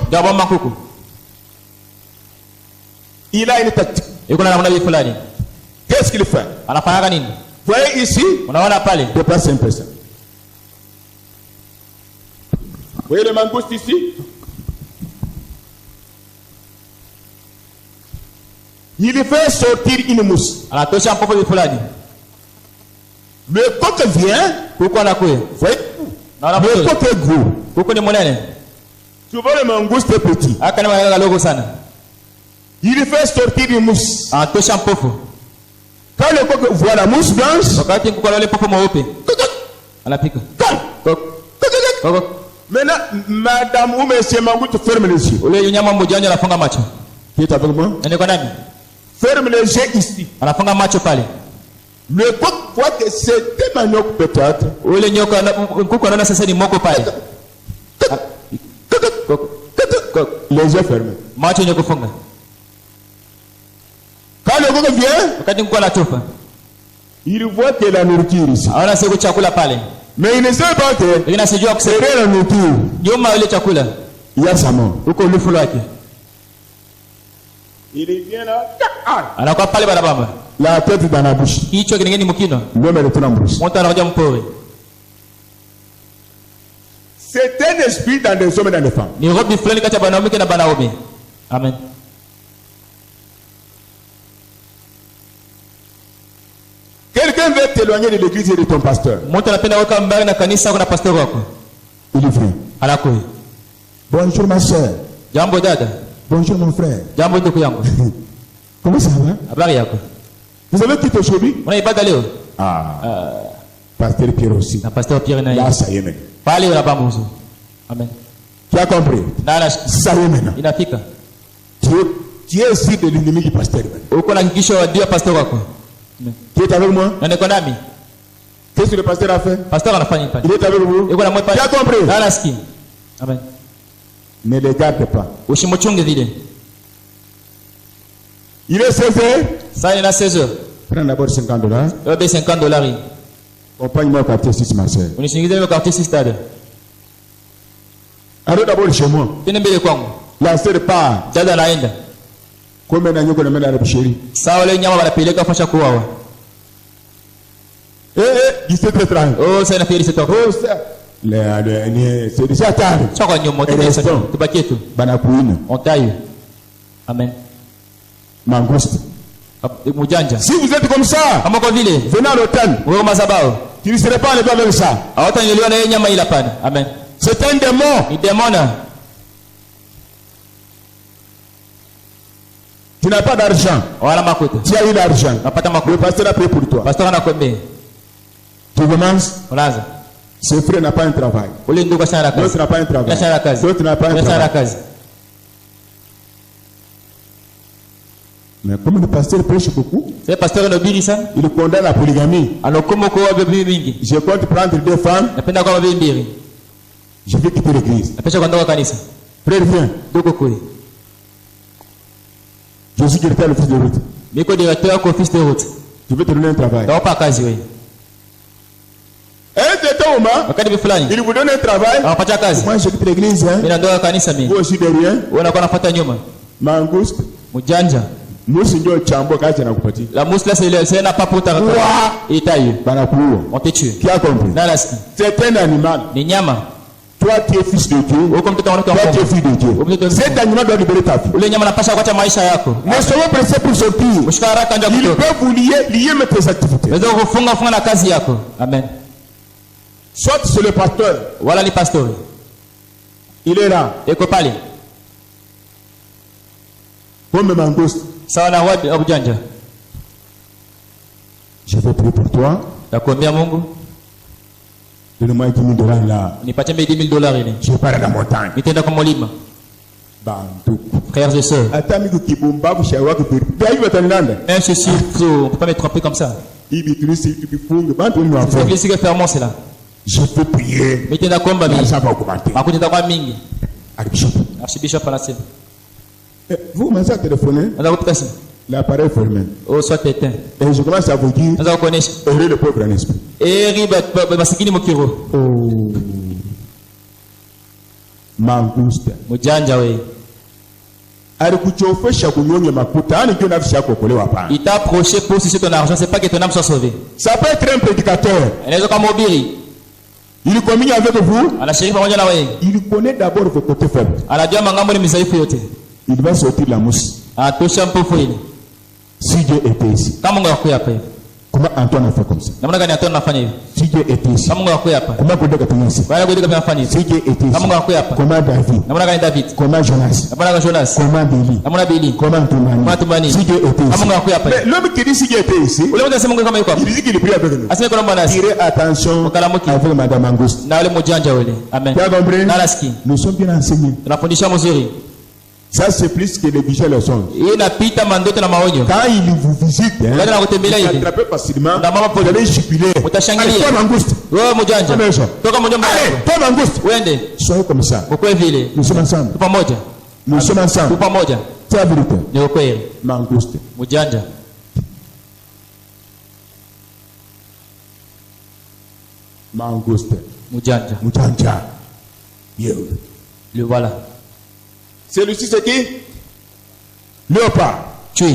il a une tactique. Qu'est-ce qu'il fait? Vous voyez ici, déplace un peu ça. Vous voyez le mangouste ici? Il fait sortir une mousse. Le coq vient. Vous voyez? Le coq est gros. Tu vois le mangouste est petit. Il fait sortir une mousse. Quand le coq voit la mousse blanche, maintenant, madame ou monsieur mangouste ferme les yeux. Qui est avec moi? Ferme les yeux ici. Le coq voit que c'est un manioc peut-être. Les yeux fermés. Quand le coq vient, il voit que la nourriture ici. Mais il ne sait pas que derrière la nourriture, il y a sa mort. Il vient là, la tête dans la bouche. L'homme est retourné en bouche. C'est un esprit dans les hommes et dans les femmes. Amen. Quelqu'un veut t'éloigner de l'église et de ton pasteur. Il est vrai. Bonjour ma soeur. Bonjour mon frère. Comment ça va? Vous avez quitté aujourd'hui? Pasteur Pierre aussi. Là, ça y est maintenant. Amen. Tu as compris? Ça y est maintenant. Tu es aussi de l'ennemi du pasteur. Uko na hakikisho wa dio pastor wako. Tu es avec moi? Na niko nami. Qu'est-ce que le pasteur a fait? Pasteur anafanya nini? Il est avec vous. Uko na mwe pale. Tu as compris? Nasikia. Amen. Ne les garde pas. Usimuchunge vile. Il est 16h. Ça il a 16h. Prends d'abord $50. Obe $50. Accompagne-moi au quartier 6, ma soeur. Unisingize au quartier 6 stade. Allez d'abord chez moi. Tena mbele kwangu. La sœur part. Dada naenda. Combien d'années qu'on amène à la boucherie? Sawa le nyama wanapeleka fasha kuwawa. 17h30. Oh, ça inafika 17h. Oh, ça. C'est déjà tard. Chakwa nyuma tutesa. Tubakie tu. Banakuina. On taille. Amen. Mangouste. Mujanja. Si vous êtes comme ça, kama kwa vile venez à l'automne. Wewe mazabao. Tu ne serais pas enlevé avec ça. Hawatanyelewa na yeye nyama ila pana. Amen. C'est un démon. Ni démon. Tu n'as pas d'argent. Wala makuta. Tu as eu l'argent. Napata makuta. Le pasteur a payé pour toi. Pasteur anakwambia. Tu commences. Unaanza. Ce frère n'a pas un travail. Ule ndugu sana kazi. L'autre n'a pas un travail. L'autre n'a pas un travail. Mais comme le pasteur prêche beaucoup, c'est pasteur nobili sana. Il condamne la polygamie. Anakomo kwa bibi mingi. Je compte prendre 2 femmes. Napenda kwa bibi mbili. Je vais quitter l'église. Napenda kuondoka kanisa. Frère viens. Doko kule. Je suis directeur de l'office de route. Niko directeur kwa office de route. Je vais te donner un travail. Naomba kazi wewe. Wakati fulani il vous donne un travail. Anapatia kazi. Moi je quitte l'église. Mimi naondoka kanisa mimi. Wewe si derrière. Wewe unakuwa unafuata nyuma. Mangouste. Mujanja. Musi ndio chambo kazi anakupatia. La mousse là c'est n'a pas pour ta retraite. Et taille. Banakuua. On te tue. Qui a compris? Nalaski. C'est un animal. Ni nyama. Toi tu es fils de Dieu. Toi tu es fils de Dieu. Cet animal doit libérer ta vie. Ule nyama anapasha kuacha maisha yako. Ne soyez pressés pour sortir. Mshikara kanja kutoka. Il peut vous lier même tes activités. Ndio kufunga na kazi yako. Amen. Soit c'est le pasteur. Wala ni pasteur. Il est là. Eko pale. Comme mangouste. Sawa na wapi abujanja. Je vais prier pour toi. Nakuombea Mungu. Donne-moi $10,000 là. Nipatie $10,000 ile. Je pars à la montagne. Nitaenda kwa mlima. Banduku. Frères et sœurs. Atami kibumbavu shawa kubiri. Ndio batanilanda. Un ceci, on peut pas me tromper comme ça. Ibi tulisi tubifunge bantu ni wafanya. L'église qui ferme c'est là. Je peux prier. Nitaenda kuomba mimi. Ça va augmenter. Makuta itakuwa mingi. Archbishop. Archbishop anasema. Vous m'avez téléphoné. L'appareil fermé. Oh, soit éteint. Et je commence à vous dire. Errez le pauvre en esprit. Masikini mukiro. Oh. Mangouste. Mujanja we. Alikuchofesha kunyonya makuta, yani ndio nafsi yako kuokolewa hapa. Il t'a approché pour susciter ton argent, c'est pas que ton âme soit sauvée. Ça peut être un prédicateur. Anaweza kama mhubiri. Il communique avec vous. Anashiriki pamoja na wewe. Il connaît d'abord vos côtés faibles. Anajua mangambo ni mizaifu yote. Il va sortir la mousse. Atosha mpofu ile. Si Dieu était ici. Kama Mungu akuya hapa hivi. Comment Antoine a fait comme ça? Namna gani Antoine anafanya hivi? Si Dieu était ici. Kama Mungu akuya hapa. Comment Kodeka penyensi? Bwana Kodeka anafanya hivi. Si Dieu était ici. Kama Mungu akuya hapa. Comment David? Namna gani David? Comment Jonas? Namna gani Jonas? Comment Billy? Namna Billy? Comment Tumani? Comment Tumani? Si Dieu était ici. Kama Mungu akuya hapa. Mais l'homme qui dit si Dieu était ici, ule mtu anasema Mungu kama yuko hapa. Il dit qu'il prie avec nous. Aseme kwa Bwana. Tirez attention avec Madame Mangouste. Na ule mjanja ule. Amen. Tu as compris? Nalaski. Nous sommes bien enseignés. Tunafundisha mzuri. Ça c'est plus que les visions le sont. Inapita mandoto na maonyo. Quand il vous visite, il attrape facilement. Vous allez jubiler. Utashangilia. Toi Mangouste. Wewe mjanja. Toka mjomba. Toi Mangouste. Wende. Soyez comme ça. Ukwe vile. Nous sommes ensemble. Pamoja. Nous sommes ensemble. Pamoja. C'est la vérité. Ni ukweli. Mangouste. Mjanja. Mangouste. Mjanja. Mjanja. Le voilà. Celui-ci c'est qui? Léopard. Tu.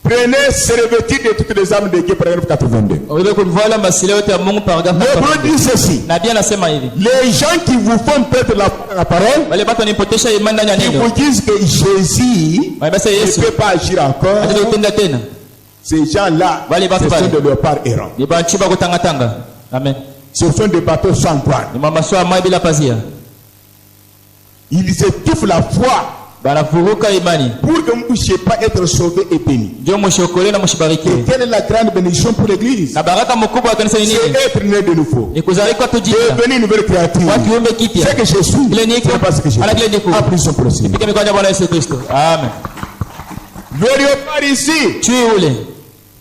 Prenez, se revêtir de toutes les âmes de Dieu, paragraphe 82. Le Hébreu dit ceci. Les gens qui vous font perdre la parole, qui vous disent que Jésus ne peut pas agir encore, ces gens-là, ce sont des léopards errants. Amen. Ce sont des bateaux sans voile. Ils étouffent la foi banavuruka imani pour que vous ne puissiez pas être sauvé et béni. ndio mshokole na mshibarikiwe. Et quelle est la grande bénédiction pour l'église? Na baraka mkubwa wa kanisa ni nini? C'est être né de nouveau. Ni kuzalika tujika. Devenir une nouvelle créature. Kwa kiumbe kipya. C'est que je suis. Ile niko. C'est pas ce que je suis. Ala kile niko. Applaudissons pour le Seigneur. Pika mikono ya Bwana Yesu Kristo. Amen. Le léopard ici, Chui ule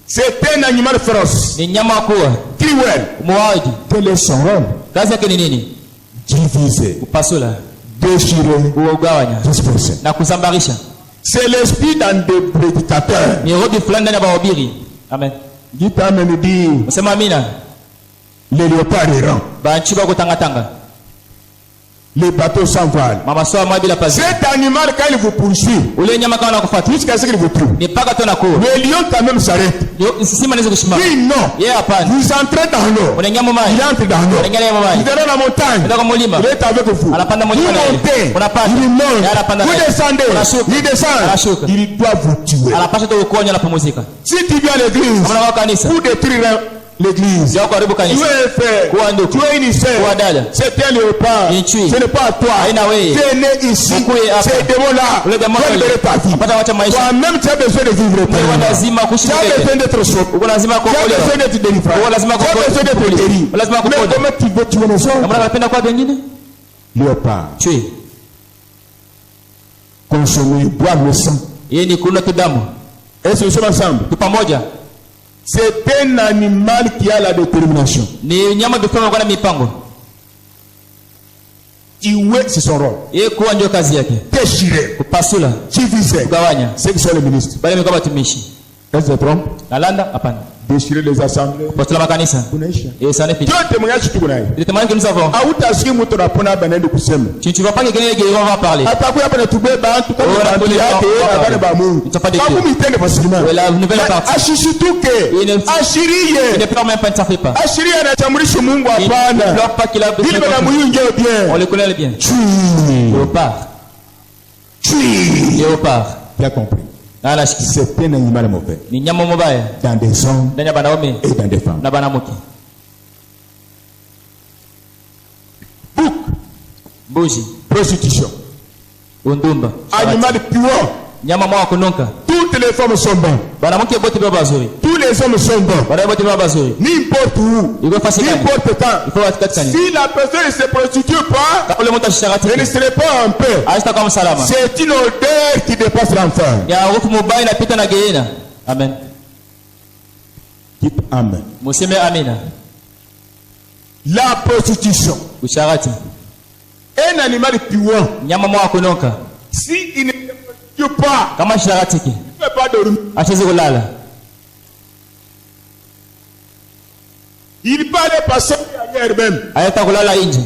c'est un animal féroce. ni nyama kuwa Cruel. muuaji. Quel est son rôle? Kazi yake ni nini? Diviser, Kupasula, déchirer, kuugawanya disperser. na kusambarisha. C'est l'esprit dans des prédicateurs. Ni roho fulani ndani ya wahubiri. Amen. Dites amen, dit Msema amina. les léopards errants. Banchi ba kutangatanga. Les bateaux s'envolent. Mama soa mwa bila pazi. Cet animal, quand il vous poursuit, Ule nyama kama nakufuata. jusqu'à ce qu'il vous trouve, Ni paka tu nakuwa. le lion quand même s'arrête. Sisima nizo kushimama. Oui, non. Yeye hapana. Vous entrez dans l'eau. Unaingia mu Il maji. entre dans l'eau. Unaingia mu Vous maji. allez dans la montagne. Ndio mulima. Il est avec vous. Anapanda Vous mulima na yeye. montez. Unapanda. Il monte. Yeye anapanda Vous na yeye. descendez. Unashuka. Il descend. Anashuka. Il doit vous tuer. Anapasha tu kuonya na pumzika. Si tu viens à l'église Kama na kanisa. pour détruire l'église, Yao karibu tu kanisa. es fait. Kuwa ndugu. Tu es une sœur. Kuwa dada. C'est un léopard. Ni chui. Ce n'est pas toi. Haina wewe. Tu es né ici. Mkuu hapa. Ces démons-là Ule jamaa veulent wale. ta vie. Apata wacha maisha. Toi-même, tu as besoin de vivre Wewe éternellement. lazima kuishi Tu as besoin milele. d'être sauvé. Uko lazima Tu as kuokolewa. besoin d'être délivré. Wewe lazima Tu as besoin d'être kuokolewa. guéri. Lazima Mais kuokolewa. comment tu veux tuer les Kama autres? unapenda kwa wengine? Léopard. Chui. Consommer, boire le sang. Yeye ni kula tu damu. Est-ce que nous sommes ensemble? Tu pamoja. C'est un animal qui a la détermination. Ni nyama dufanya kwa mipango. Tuer, c'est son rôle. Yeye kuwa ndio kazi yake. Déchirer, Kupasula, diviser. kugawanya. C'est que sont les ministres. Bali mko batumishi. Est-ce que je trompe? Nalanda hapana. Déchirer les assemblées. Pasula makanisa. Unaisha. Sana fiti. Dieu témoignage tuko naye. Ile tamani que nous avons. Hautasikia mtu anapona banaenda kusema. Tu vas pas que quelqu'un qui va parler. Atakuwa hapa natubeba bantu kwa Ora bantu kule yake kwa- abana ba Mungu. Utapata kitu. Kama mitende facilement. La nouvelle partie. Ashishituke. Il ne Ashiriye. pleure même pas, ne s'en fait pas. Ashiriye anatamrisha Mungu Il ne hapana. pleure pas qu'il a besoin Ili de bana toi. muyunge On bien. le connaît bien. Tui. Léopard. Tui. Léopard. Tu as compris. Anashiki. C'est un animal mauvais. Ni nyama mubaya. Dans des hommes Ndani ya wanaume et dans des femmes. na banamuke. Bouc. Mbuzi, Prostitution. undumba, Animal puant. nyama mwa kununka. Toutes les femmes sont bonnes. Banamuke bote baba bazuri. Tous les hommes sont bons. Bana bote baba bazuri. N'importe où. Iko fasi gani? N'importe quand. Iko katikati gani? Si la personne ne se prostitue pas, Kama ule mtu asharati. je ne serai pas en paix. Hasta kama salama. C'est une odeur qui dépasse l'enfer. Ya harufu mubaya inapita na geena. Amen. Dites amen. Museme amina. La prostitution. Usharati. Un animal puant. Nyama mwa kununka. Si il ne se prostitue pas, Kama sharatiki. il ne peut pas dormir. Acheze kulala. Il peut aller passer ailleurs même, Ayata kulala nje.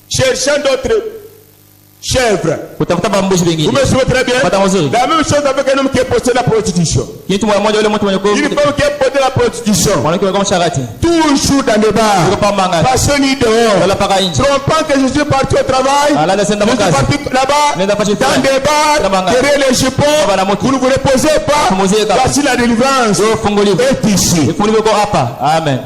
cherchant d'autres chèvres. Kutafuta bambuzi Vous wengine. me suivez très bien? Pata mazuri. La même chose avec un homme qui est possédé la prostitution. Kitu mmoja ule mtu mwenye Une femme qui est possédée la prostitution. mwanamke kama sharati. Toujours dans des bars. Yuko pa manga. Passé dehors. Wala paka nje. Trompant que je suis parti au travail. Ala da senda Je suis makazi. parti là-bas. Nenda pa Dans chifanya. des bars. Tabanga. Derrière les jupons. Banamuki. Vous ne vous reposez pas. Pumzika kapa. Voici la délivrance. Yo funguliwa. Est ici. Ifunguliwa kwa hapa. Amen.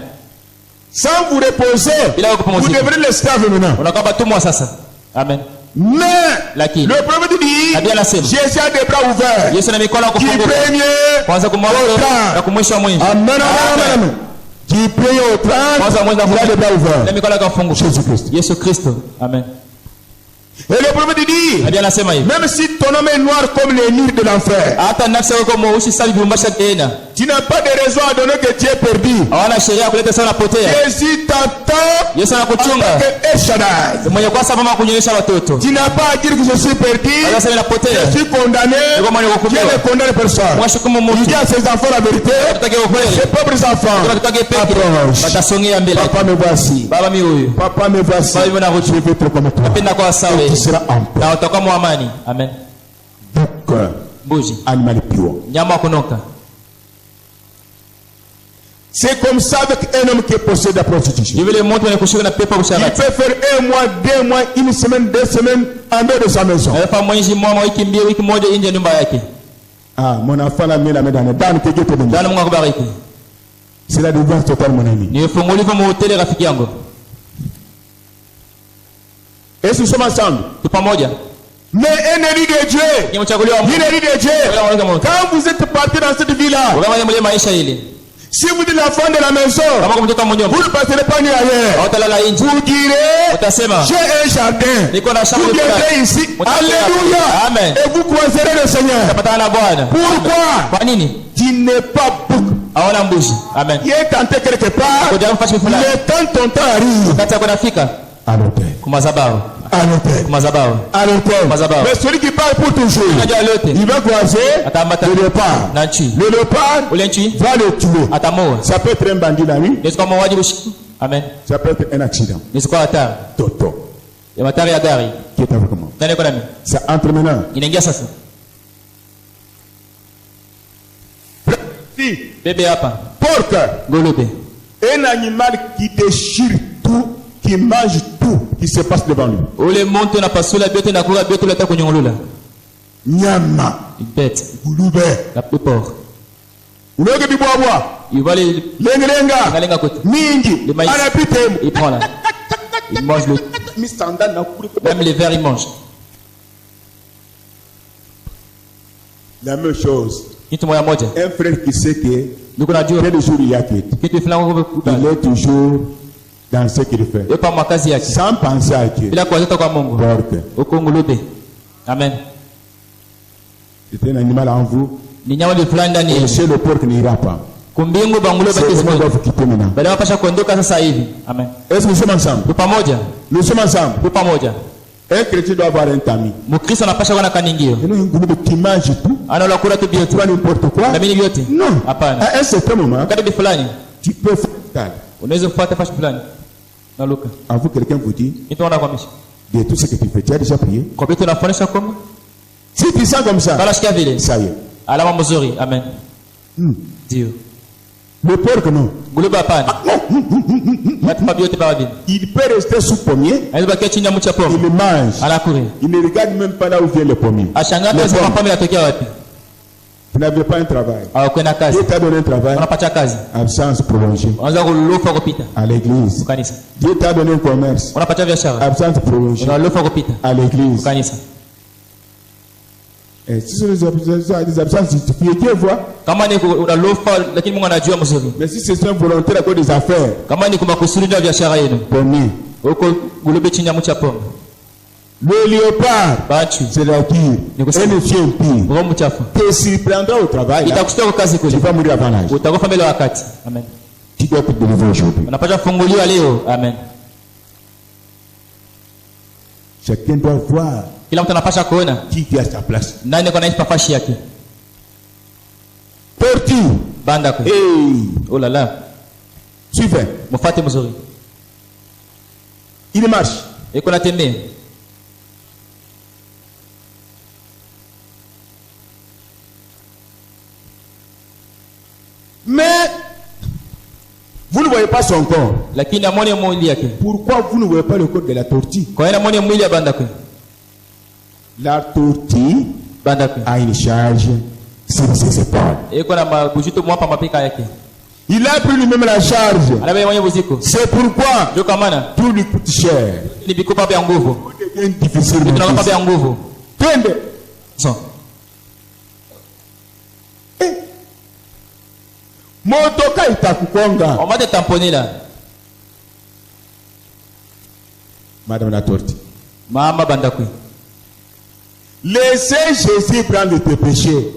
Sans vous reposer, Bila vous kupumzika. devrez l'esclave maintenant. Unakuwa batumwa sasa. Amen. Mais Lakini le prophète dit, Nabii anasema. Jésus a des bras ouverts. Yesu na mikono Qui kufunguka. premier Kwanza kumwanzo na kumwisho mwisho. Amen, amen, amen. Qui prie au trône, Kwanza mwanzo il a des bras na ouverts. mikono kufunguka. Jésus-Christ. Yesu Kristo. Amen. Et le prophète dit, Nabii anasema hivi. même si ton homme est noir comme les nuits de l'enfer, Hata nafsi yako mweusi sana viumbasha tena. tu n'as pas de raison à donner que tu es perdu. Hawana sheria kuleta sana potea. Jésus t'attend Yesu en anakuchunga. tant que El Shaddai. Mwenye kwa sababu mama kunyonyesha watoto. Tu n'as pas à dire que je suis perdu, Anasema inapotea. je suis condamné. Ndio mwenye Dieu kuhukumiwa. ne condamne personne. Mwashukumu Il mtu. dit à ses enfants la vérité, Tutake ukweli. ses pauvres enfants. Tutake peke. Approche. Watasongea mbele. Papa, me voici. Baba mi huyu. Papa, me voici. Baba mimi Je vais être comme toi. napenda kwa sawa. Tu seras en paix. Na utakuwa muamani. Amen. Bouc, Mbuzi. animal pur. Nyama kunoka. C'est comme ça avec un homme qui possède la prostitution. Ni vile mtu mwenye kushika na pepo Il usharati. peut faire 1 mois, 2 mois, 1 semaine, 2 semaines en dehors de sa maison. Alafu mwezi mmoja, wiki mbili, wiki moja nje ya nyumba yake. Ah, mon enfant l'a mis la main dans le Dan, que Dieu te bénisse. Bwana Mungu akubariki. C'est la délivrance totale, mon ami. Ni ufungulivu muhoteli rafiki yangu. Est-ce que nous sommes ensemble? Tu pamoja. Mais un élu de Dieu, une élu de Dieu, quand vous êtes parti dans cette vie-là, si vous êtes l'enfant de la maison, vous ne passerez pas nuit ailleurs. Vous direz, j'ai un jardin. Vous viendrez ici. Alléluia. Amen. Et vous croiserez le Seigneur. Pourquoi? Tu n'es pas bouc. Amen. Il est tenté quelque part. Le temps ton temps arrive. À l'autel. À l'autel. Mais celui qui parle pour toujours, il va croiser le léopard. Le léopard va le tuer. Ça peut être un bandit la nuit. Amen. Ça peut être un accident. Toto. Qui est avec moi? C'est entre maintenant. Bébé apa. Porc. Un animal qui déchire tout, qui mange tout, qui se passe devant lui. Nyama. Bête. Gouloube. La porc. Uloge biboabwa. Il va les lenga. Mingi. Le maïs. Il prend là. Il mange le. Même les vers, il mange. La même chose. Un frère qui sait que quel jour il y a quitté. Il est toujours dans ce qu'il fait. Sans penser à Dieu. Amen. C'est un animal en vous. Et chez le porc n'ira pas. C'est le monde doit vous quitter maintenant. Amen. Est-ce que nous sommes ensemble? Nous sommes ensemble. Un chrétien doit avoir un tamis. Et nous, qui mange tout. Tu vois n'importe quoi. Non. À un certain moment, tu peux faire tal. Avoue, quelqu'un vous dit, de tout ce que tu fais, tu as déjà prié. Si tu sens comme ça, ça y est. Amen. Dieu. Le porc non. Il peut rester sous pommier. Il mange. Il ne regarde même pas là où vient le pommier. Vous n'avez pas un travail. Dieu t'a donné un travail. Absence prolongée. À l'église. Dieu t'a donné un commerce. Absence prolongée. À l'église. Et si ce sont des absences justifiées, Dieu voit. Mais si c'est un volontaire à cause des affaires, pommier. Le léopard, c'est-à-dire un chien pire, te surprendra au travail. Tu vas mourir avant l'âge. Tu dois être délivré aujourd'hui. Chacun doit voir qui est à sa place. Tortue. Hey. Oh là là. Suivez. Il marche. Mais vous ne voyez pas son corps. Pourquoi vous ne voyez pas le corps de la tortue? La tortue a une charge sur ses épaules. Il a pris lui-même la charge. C'est pourquoi tout lui coûte cher. Tout devient difficile. Motoka itakukonga. On va te tamponner là. Madame la tortue. Mama bandakui. Laissez Jésus prendre tes péchés.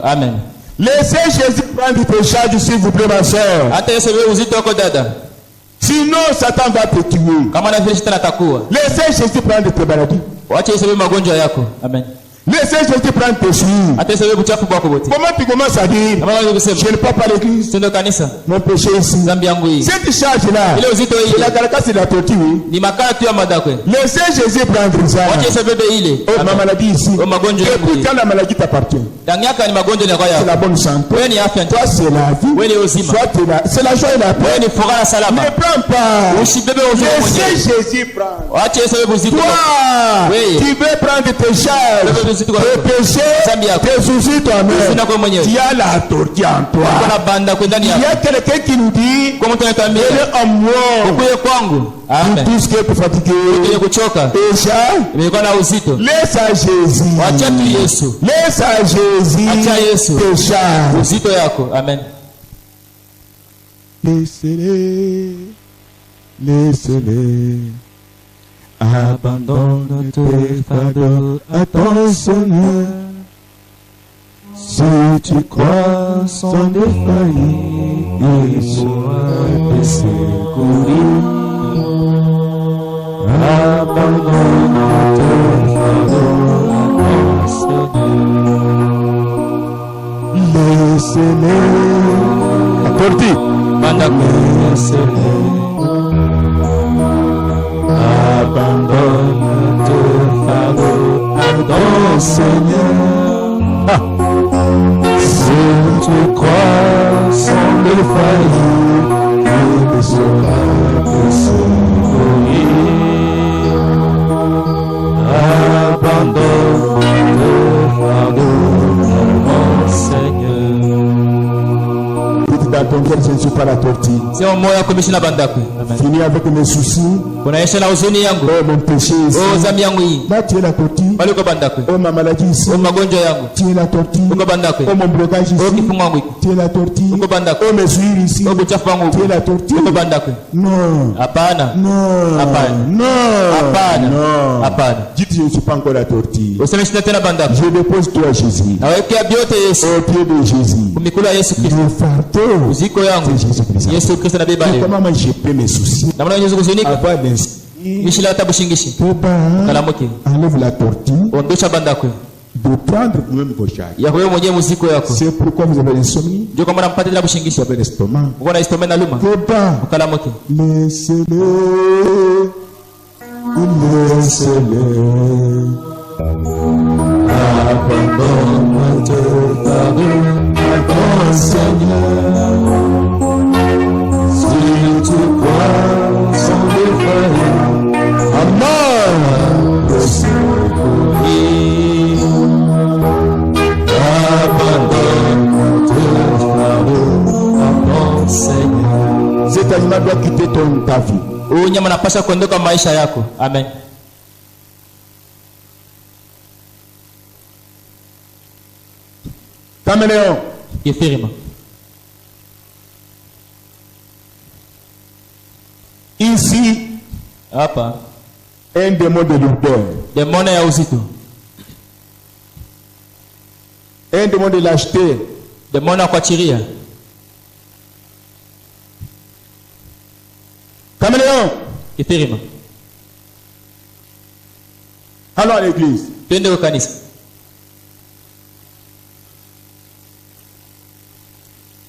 Amen. Laissez Jésus prendre tes charges, s'il vous plaît, ma soeur. Sinon, Satan va te tuer. Laissez Jésus prendre tes maladies. Amen. Laissez Jésus prendre tes soucis. Comment tu commences à dire, je ne peux pas l'église, mon péché ici. Cette charge-là, c'est la carcasse de la tortue. Laissez Jésus prendre ça. Oh, ma maladie ici. Et puis quand la maladie t'appartient, c'est la bonne santé. Toi, c'est la vie. Soit c'est la joie et la paix. Ne prends pas. Laissez Jésus prendre. Toi, tu veux prendre tes charges. tes soucis toi-même. Tu as la tortue en toi. Il y a quelqu'un qui nous dit, venez en moi. Tout ce qui est fatigué, laisse à Jésus. Laisse à Jésus tes charges. Amen. Laissez-les. Abandonne tes fardeaux à ton Seigneur. Si tu crois sans défaillir, il pourra te secourir. Abandonne tes fardeaux à ton Seigneur. Laissez-les. Apporte. Laissez-les. Abandonne tes fardeaux à ton Seigneur. Si tu crois sans défaillir, il sera te secourir. Abandonne tes fardeaux à ton Seigneur. Dans ton cœur, je ne suis pas la tortue. Finis avec mes soucis. Oh mon péché ici. Là tu es la tortue. Oh ma maladie ici. Tu es la tortue. Oh mon blocage ici. Tu es la tortue. Oh mes huiles ici. Tu es la tortue. Non. Non. Dites je ne suis pas encore la tortue. Je dépose toi Jésus. Au pied de Jésus. Le fardeau. Comment je peux mes soucis? Avoir enlève la tortue de prendre vous-même vos charges. C'est pourquoi vous avez l'insomnie. Vous avez l'estomac. Laissez-le. Abandonne tes fardeaux à ton Seigneur. Si tu crois sans défaillir, amen. Abandonne tes fardeaux à ton Seigneur. Cet animal doit quitter ta vie. Amen. Caméléon. Ici, un démon de lourdeur. Un démon de lâcheté. Caméléon. Allons à l'église.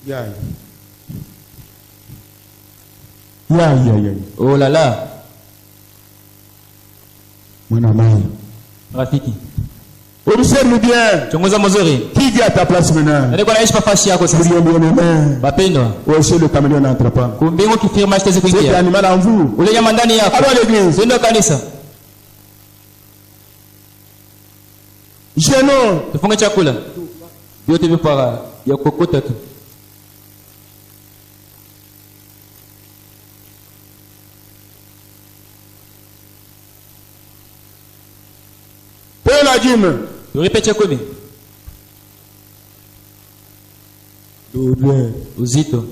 Yeah. Oh là là. Mon ami. Rafiki. Observe bien. Qui vit à ta place maintenant? Bien aimé. Aussi le caméléon n'entre pas. C'est l'animal en vous. Allons à l'église. Gênons. La dîme. Uzito.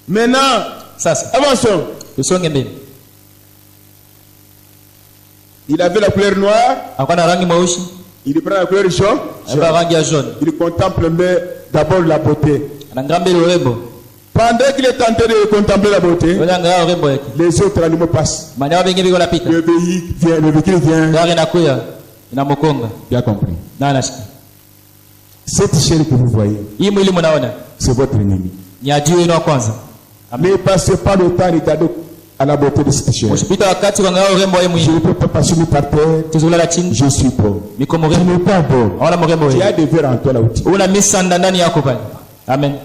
Maintenant, avançons. Il avait la couleur noire. Il prend la couleur jaune. Il contemple d'abord la beauté. Pendant qu'il est tenté de contempler la beauté, les autres animaux passent. Le véhicule vient. Bien compris. Cette chair que vous voyez, c'est votre ennemi. Ne passez pas le temps regarder à la beauté de cette chair. Je ne peux pas passer par terre. Je suis pauvre. Tu n'es pas beau. Tu as des verres en toi là où tu es. Amen.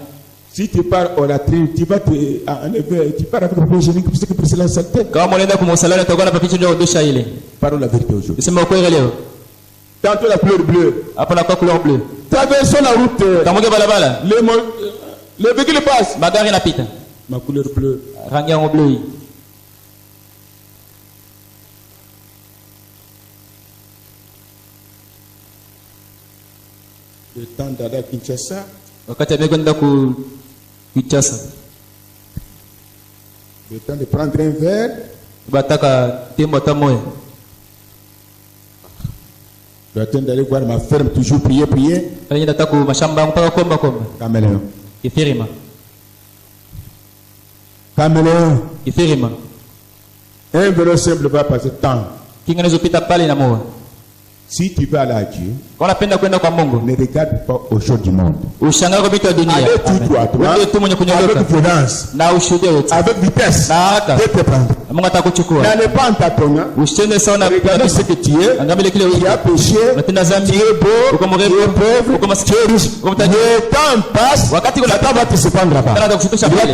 Si tu pars au latrine, tu vas te enlever, tu pars avec le génique pour ce que c'est la saleté. Kama unaenda kumsalala utakuwa na papicha ndio ondosha ile. Parlons la vérité aujourd'hui. Sema ukweli leo. Tantôt la couleur bleue. Hapa na kwa couleur bleue. Traversons la route. Tamoge balabala. Le véhicule passe. Magari inapita. Ma couleur bleue. Rangi yangu bleu. Le temps d'aller à Kinshasa. Wakati amekwenda ku Kinshasa. Le temps de prendre un verre. Bataka tembo tamoya. Le temps d'aller voir ma ferme, toujours prier. Kwenye nataka mashamba mpaka komba. Caméléon. Kifirima. Caméléon. Kifirima. Un vélo simple va passer tant. Kinga nizopita pale na moa. Si tu vas aller à Dieu, kwa unapenda kwenda kwa Mungu, ne regarde pas aux choses du monde. Ushangae kwa vitu vya dunia. Allez tout droit, avec violence, na ushuhudie wote, avec vitesse, na haraka. Mungu atakuchukua. N'allez pas en tâtonnant. Usiende sawa Regardez ce que tu es. Angalia kile Tu as péché. unatenda dhambi. Tu es beau. Uko mrefu. Tu es pauvre. Uko maskini. Tu es riche. Uko mtajiri. Le temps passe. Wakati Satan va te surprendre là-bas. Il va te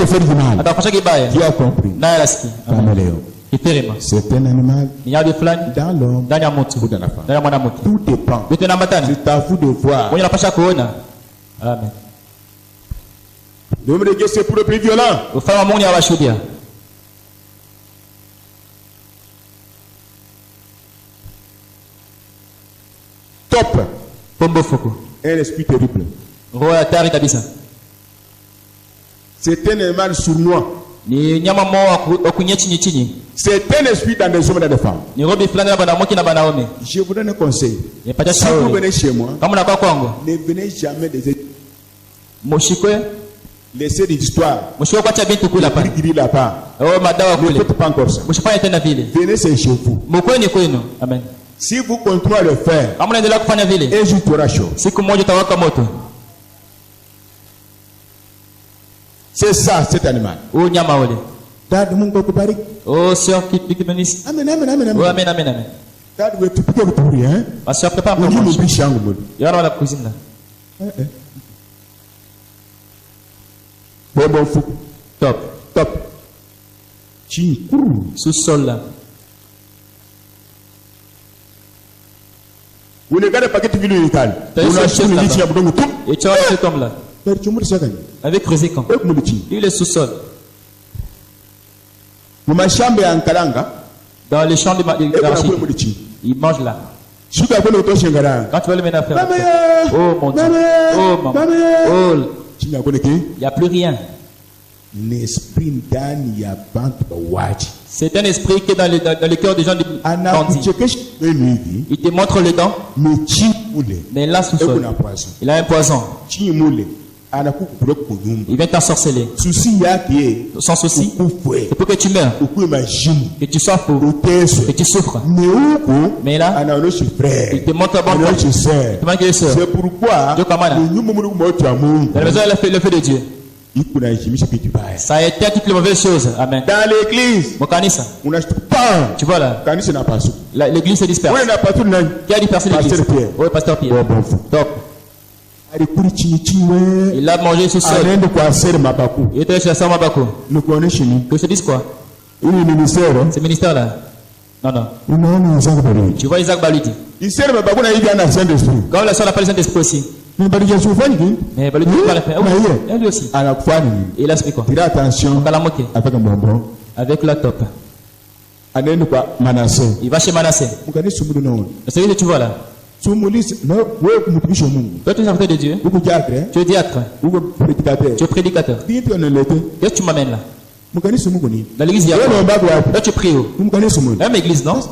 faire du mal. Atakufanya kibaya. Tu as compris. Naye anasikia. Caméléon. Kifirima. C'est un animal Ni yadi fulani dans l'homme ndani ya mtu, ou dans la femme. ndani ya mwanamke. Tout dépend. Vitu vinaambatana. C'est à vous de voir. Mwenye unapaswa kuona. Amen. Ne me regarde, c'est pour le plus violent. Ufalme wa Mungu ni wa washuhudia. Top. Pombo fuku. Un esprit terrible. Roho ya hatari kabisa. C'est un animal sournois. Ni nyama mmoja wa kunya chini. C'est un esprit dans des hommes et dans des femmes. Ni robi fulani na wanawake na wanaume. Je vous donne un conseil. Nipatia Si vous shauri. venez chez moi, Kama unakaa kwangu, ne venez jamais des mushikwe, laissez des histoires. mushikwe kwa bintu kula pale. Gris là-bas. Oh madawa Ne kule. faites pas encore ça. Mshifanye tena vile. Venez, c'est chez vous. Mkweni kwenu. Amen. Si vous continuez à le faire, Kama unaendelea kufanya vile, un jour tu auras chaud. siku moja utawaka moto. C'est ça, cet animal. Huyu nyama ule. Dad, Mungu akubariki. Oh sœur kimenisi. Amen. Oh amen. Dad, wewe tupige kuturi, hein? Ma sœur prépare pour Unajua manger. mbishi yangu mbona? Yana wala cuisine là. Bon fou. Top. Chini. Sous-sol là. Vous ne gardez pas que tu veux le calme. T'as Vous eu n'avez ce pas chef dit là-bas. Et tu as cet homme là. Avec creusé quand. Lui il est sous-sol. Dans les champs d'arachide. Il mange là. Quand tu vas le mener à faire. Oh mon Dieu. Oh maman. Oh. Il n'y a plus rien. C'est un esprit qui est dans le cœur des gens de bandits. Il te montre les dents. Mais là sous-sol, il a un poison. Il vient t'ensorceler. Son souci, c'est pour que tu meurs, que tu sois fou, que tu souffres. Mais là, il te montre bon point. Il te montre que les sœurs. C'est pourquoi Dieu commande. Dans la maison, elle a fait le feu de Dieu. Ça a été toutes les mauvaises choses. Amen. Dans l'église, tu vois là, l'église se disperse. Qui a dispersé l'église? Oui, pasteur Pierre. Top. Il a mangé ce sol. Il était chez Sama Bako. Que se disent quoi? Ce ministère là. Non. Tu vois Isaac Baluti. Comme la soeur appelle Saint-Esprit aussi. Mais Baluti parle faire. Elle aussi. Il a expliqué quoi? Tire attention avec un bonbon. Avec la top. Il va chez Manassé. C'est ce que tu vois là. Toi tu es serviteur de Dieu. Tu es diacre. Tu es prédicateur. Qu'est-ce que tu m'amènes là? Dans l'église il y a quoi? Là tu pries où? Même église non? Ça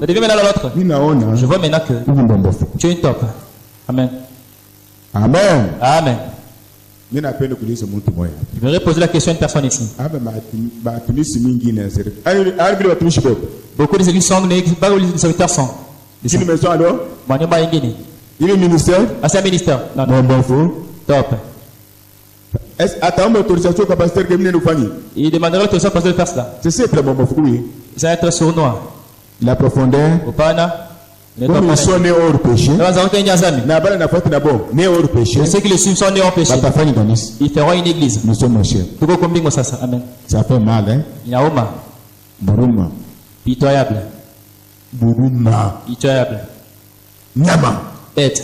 devient maintenant l'autre. Je vois maintenant que tu es une top. Amen. Je vais poser la question à une personne ici. Beaucoup des églises sont pas où les serviteurs sont. Une maison alors? Il est ministère? C'est un ministère. Non. Top. Attends, autorisation au pasteur qui nous famille. Il demanderait l'autorisation au pasteur de faire cela. C'est très bon, oui. Ça va être sournois. La profondeur. Opana. Comme ils sont nés hors péché. Nés hors péché. Ceux qui le suivent sont nés hors péché. Ils feront une église. Nous sommes chers. Amen. Ça fait mal, hein? Yaoma. Buruma. Pitoyable. Buruma. Pitoyable. Nyama. Bête.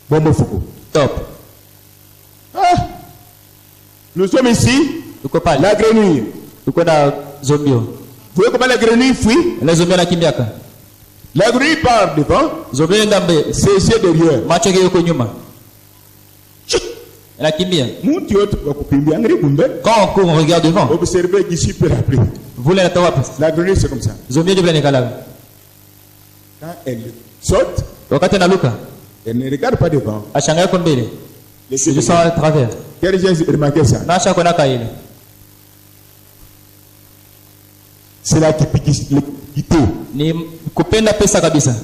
Bombo Foucault. Top. Ah. Nous sommes ici. La grenouille. Zombio. Vous voyez comment la grenouille fuit? Les zombies la kimbiaka. La grenouille part devant. Zombie ndambe. C'est derrière. Macheke yoko nyuma. La kimbia. Quand on court, on regarde devant. Observez d'ici peu après. Vous la La grenouille c'est comme ça. Zombie de Blanekala. Quand elle saute, elle ne regarde pas devant. Ashanga kombele. C'est juste à travers. Quel j'ai remarqué ça? C'est la typicité. Ni kupenda pesa kabisa.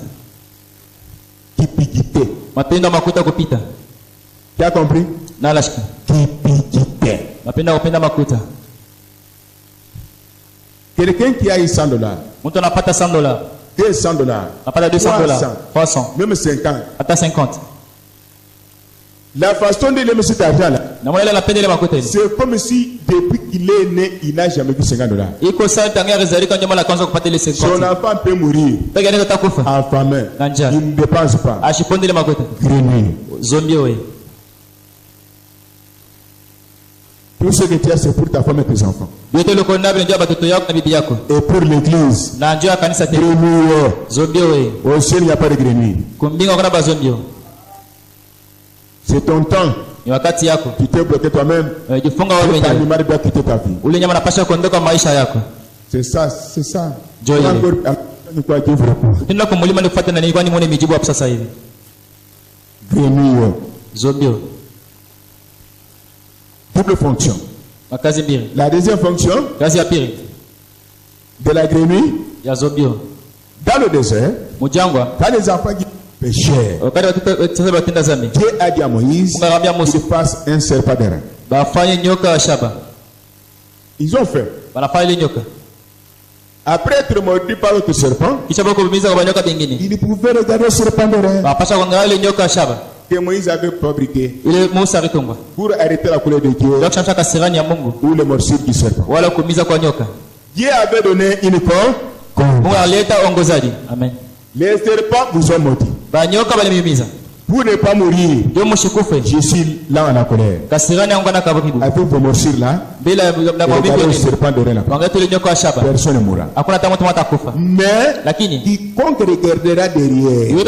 Typicité. Mapenda makuta kupita. Tu as compris? Nalashika. Typicité. Mapenda kupenda makuta. Quelqu'un qui a eu $100. Mtu anapata $100. $200. Apata $200. 300. Même 50. Ata 50. La façon de aimer cet argent-là, c'est comme si depuis qu'il est né, il n'a jamais vu $50. Son enfant peut mourir affamé. Il ne dépense pas. Grenouille. Tout ce que tu as, c'est pour ta femme et tes enfants. Et pour l'église. Grenouille. Au ciel, il n'y a pas de grenouille. C'est ton temps. Tu t'es bloqué toi-même. L'animal doit quitter ta vie. C'est ça, c'est ça. Grenouille. Double fonction. La deuxième fonction de la grenouille dans le désert, t'as des enfants qui péchèrent. Dieu a dit à Moïse qu'il fasse un serpent d'airain. Ils ont fait. Après être mordu par l'autre serpent, il pouvait regarder le serpent d'airain que Moïse avait fabriqué pour arrêter la colère de Dieu ou le morsure du serpent. Dieu avait donné une corde. Amen. Les serpents vous ont maudit. Pour ne pas mourir, je suis là en la colère. Avec vos morsures là, regardez le serpent de là. Personne ne mourra. Mais quiconque regardera derrière,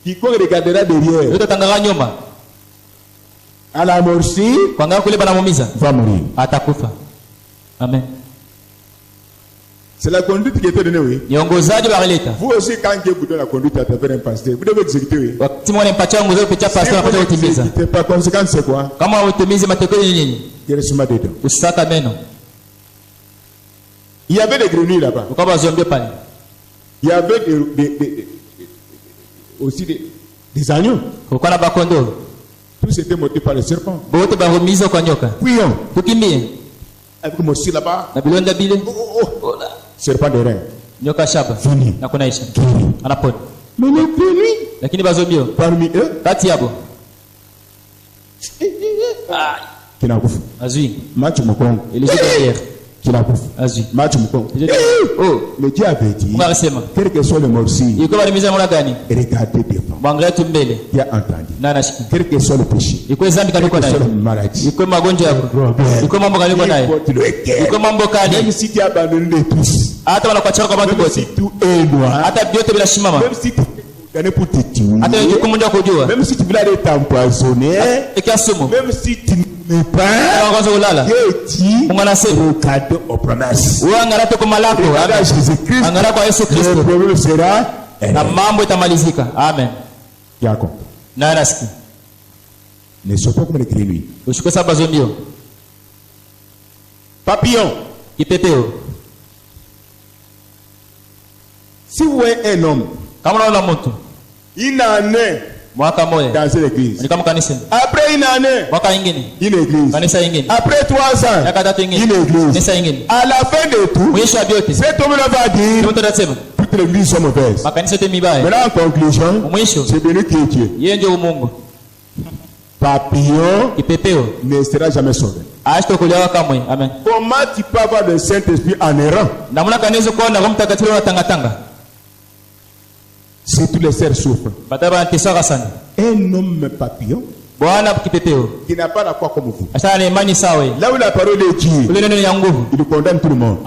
quiconque regardera derrière à la morsure va mourir. Amen. C'est la conduite qui était donnée, oui. Vous aussi, quand Dieu vous donne la conduite à travers un pasteur, vous devez exécuter, oui. Si vous n'exécutez pas, conséquence, c'est quoi? Il y avait des grenouilles là-bas. Il y avait aussi des agneaux. Tous étaient montés par le serpent. Fuyons. Avec morsure là-bas. Serpent de rein. Fini. Mais les grenouilles, parmi eux, kinakufa. Macho mkongo. Kinakufa. Macho mkongo. Le Dieu avait dit, quel que soit le morsure, regardez devant. Qui a entendu. Quel que soit le péché, quel que soit la maladie, même si tu as abandonné tous, même si tout est noir, même si tu es pour te tuer, même si tu voulais aller t'empoisonner, même si tu n'es pas, Dieu dit, regarde aux promesses. Regarde à Jésus-Christ, le problème sera Amen. Jacob. Ne sois pas comme les grenouilles. Papillon. Si vous voyez un homme, il n'en est dans une église. Après une année, une église. Après 3 ans, une église. À la fin de tout, cet homme-là va dire toutes les églises sont mauvaises. Maintenant, en conclusion, c'est venu qui est Dieu. Papillon ne sera jamais sauvé. Comment tu peux avoir le Saint-Esprit en errant? Si tous les serfs souffrent. Un homme papillon qui n'a pas la foi comme vous. Là où la parole est Dieu, il condamne tout le monde.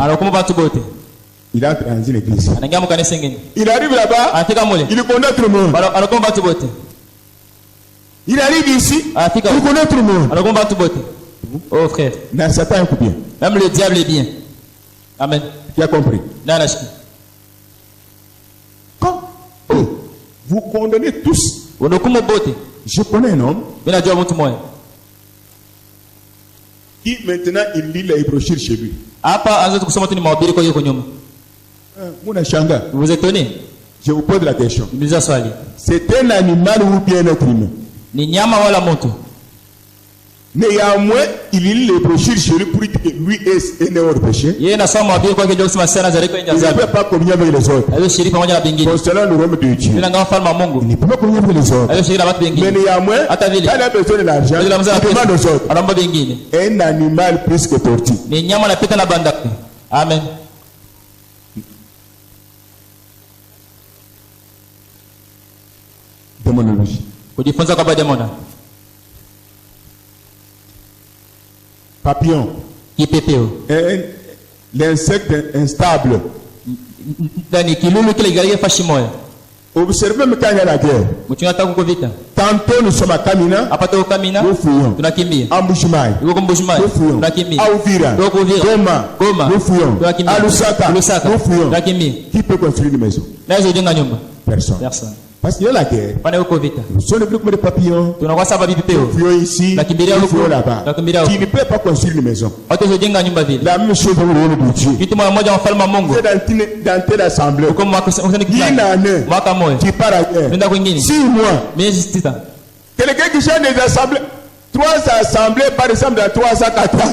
Il entre dans une église. Il arrive là-bas, il condamne tout le monde. Il arrive ici, il connaît tout le monde. Oh frère, Satan est bien. Même le diable est bien. Amen. Tu as compris? Quand vous condamnez tous, je connais un homme qui maintenant il lit les brochures chez lui. Vous vous étonnez? Je vous pose la question. C'est un animal ou bien un être humain? Mais il y a un moins, il lit les brochures chez lui pour dire que lui est né hors péché. Il ne peut pas communier avec les autres. Concernant le royaume de Dieu, il ne peut pas communier avec les autres. Mais il y a un moins, quand il a besoin de l'argent, il demande aux autres. Un animal plus que tortue. Amen. Démonologie. Papillon. L'insecte instable. Observez même quand il y a la guerre. Tantôt nous sommes à Kamina, nous fouillons. À Mbujimaï, nous fouillons. À Ouvira, Goma, nous fouillons. À Lusaka, nous fouillons. Qui peut construire une maison? Personne. Parce qu'il y a la guerre. Nous sommes le groupe de papillons. Nous fouillons ici, nous fouillons là-bas. Tu ne peux pas construire une maison. La même chose dans le royaume de Dieu. C'est dans telle assemblée. Une année, tu pars à guerre. 6 mois. Quelqu'un qui cherche des assemblées. 3 assemblées, par exemple, dans 3 ans, 4 ans.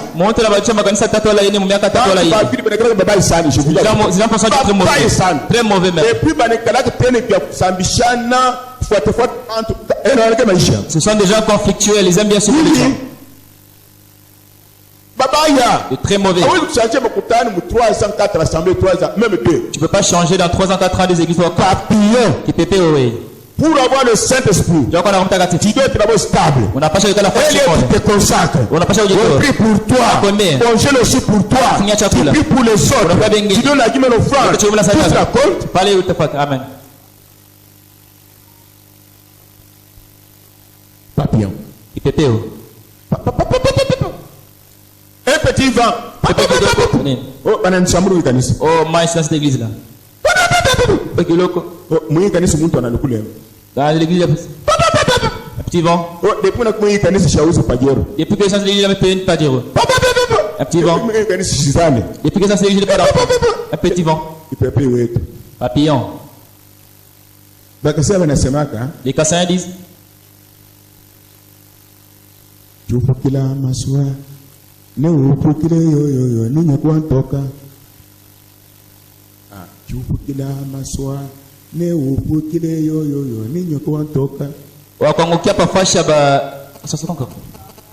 Très mauvais même. Et puis, ce sont des gens conflictuels, ils aiment bien se faire. De très mauvais. Tu ne peux pas changer dans 3 ans, 4 ans des églises. Qui pépé, oui. Pour avoir le Saint-Esprit, tu dois être d'abord stable. Et tu te consacres. On prie pour toi. On gêne aussi pour toi. Tu pries pour les autres. Tu donnes la guimée l'offrande. Tu te racontes. Amen. Papillon. Un petit vent. Oh, maïs dans cette église là. Dans l'église, un petit vent. Depuis que l'église Un petit vent. Depuis que ça l'église un petit vent. Papillon. Les Kassans disent wakangukia pafasha ba sasa encore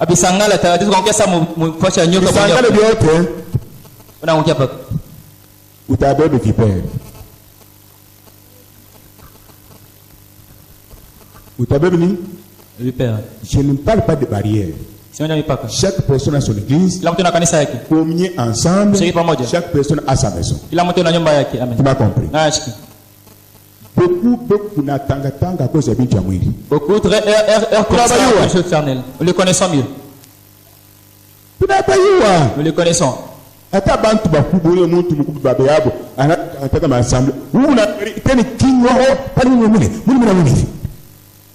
abisangala tatizo kangukia sa mfasha nyoka bisangala vyote unaangukia pa utabebe vipere utabebe nini vipere. Je ne parle pas de barrière. Chaque personne a son église. Communier ensemble. Chaque personne a sa maison. Tu m'as compris? Beaucoup n'attendent à cause de Bintu Amouiri. Beaucoup nous le connaissons mieux. Nous le connaissons.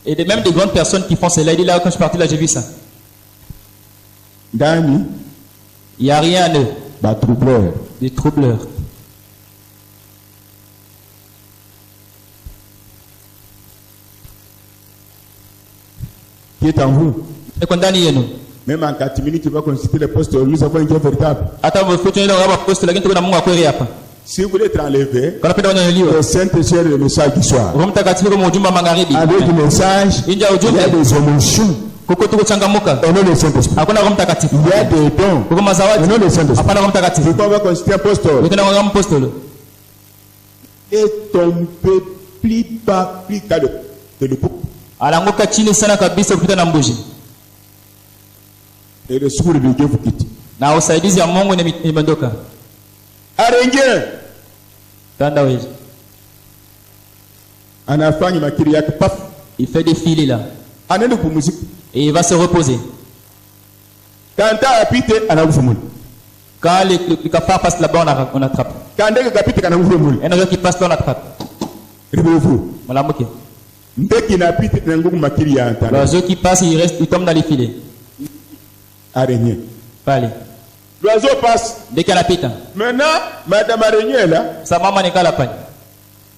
Et même des grandes personnes qui font cela. Il dit là, quand je suis parti là, j'ai vu ça. Dani, il n'y a rien à eux. Des troubleurs. qui est en vous. eko ndani yenu. Même en catimini, tu vas consulter les postes, nous avons un Dieu véritable. Hata mfuto ndio ngaba posto lakini tuko na Mungu akweli hapa. Si vous voulez être enlevé, Kana penda wanyanyuliwa. le Saint-Esprit le message du soir. Roho Mtakatifu kama ujumbe magharibi. Avec le message, il y a des émotions. Kuko tuko changamuka. Et non le Saint-Esprit. Hakuna Roho Mtakatifu. Il y a des dons. Kuko mazawadi. Et non le Saint-Esprit. Hapana Roho Mtakatifu. Pourquoi on va consulter un apostole? Ukenda ngaba apostolo. Et tomber plus bas, plus qu'à le coupe. Alanguka chini sana kabisa kupita na mbuji. Et le secours de Dieu vous quitte. Na usaidizi ya Mungu imeondoka. Arengien. Tanda wewe. Anafanya makiri yake paf. Il fait des filets là. Anaenda kupumzika. Et il va se reposer. Quand apite anakufumuni. Quand le cafard passe là-bas, on attrape. Quand ndege kapite kanakufumuni. Et un qui passe là, on attrape. Ribevu. Malamuke. Ndege inapite na ngumu makiri ya antana. L'oiseau qui passe, il tombe dans les filets. Araignée. Allez. L'oiseau passe. Dès qu'elle a pité. Maintenant, madame araignée là. Sa maman n'est qu'à la pagne.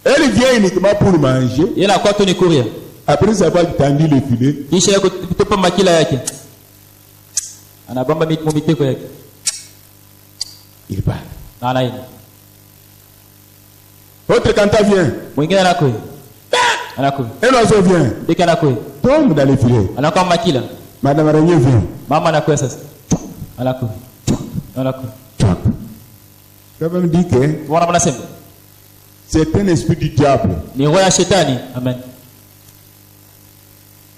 Elle vient uniquement pour manger. Il a quoi tourner courir. Après avoir tendu le filet. Il cherche que pas makila yake. Anabamba miteko yake. Il part. Anaïn. Autre cantat vient. Mwingine anakoe. Anakoe. Un oiseau vient. Dès qu'il anakoe. Tombe dans le filet. Anakoa makila. Madame araignée vient. Mama anakoe sasa. Anakoe. Anakoe. Ça veut me dire que Wana mnasema. c'est un esprit du diable. Ni roho ya shetani. Amen.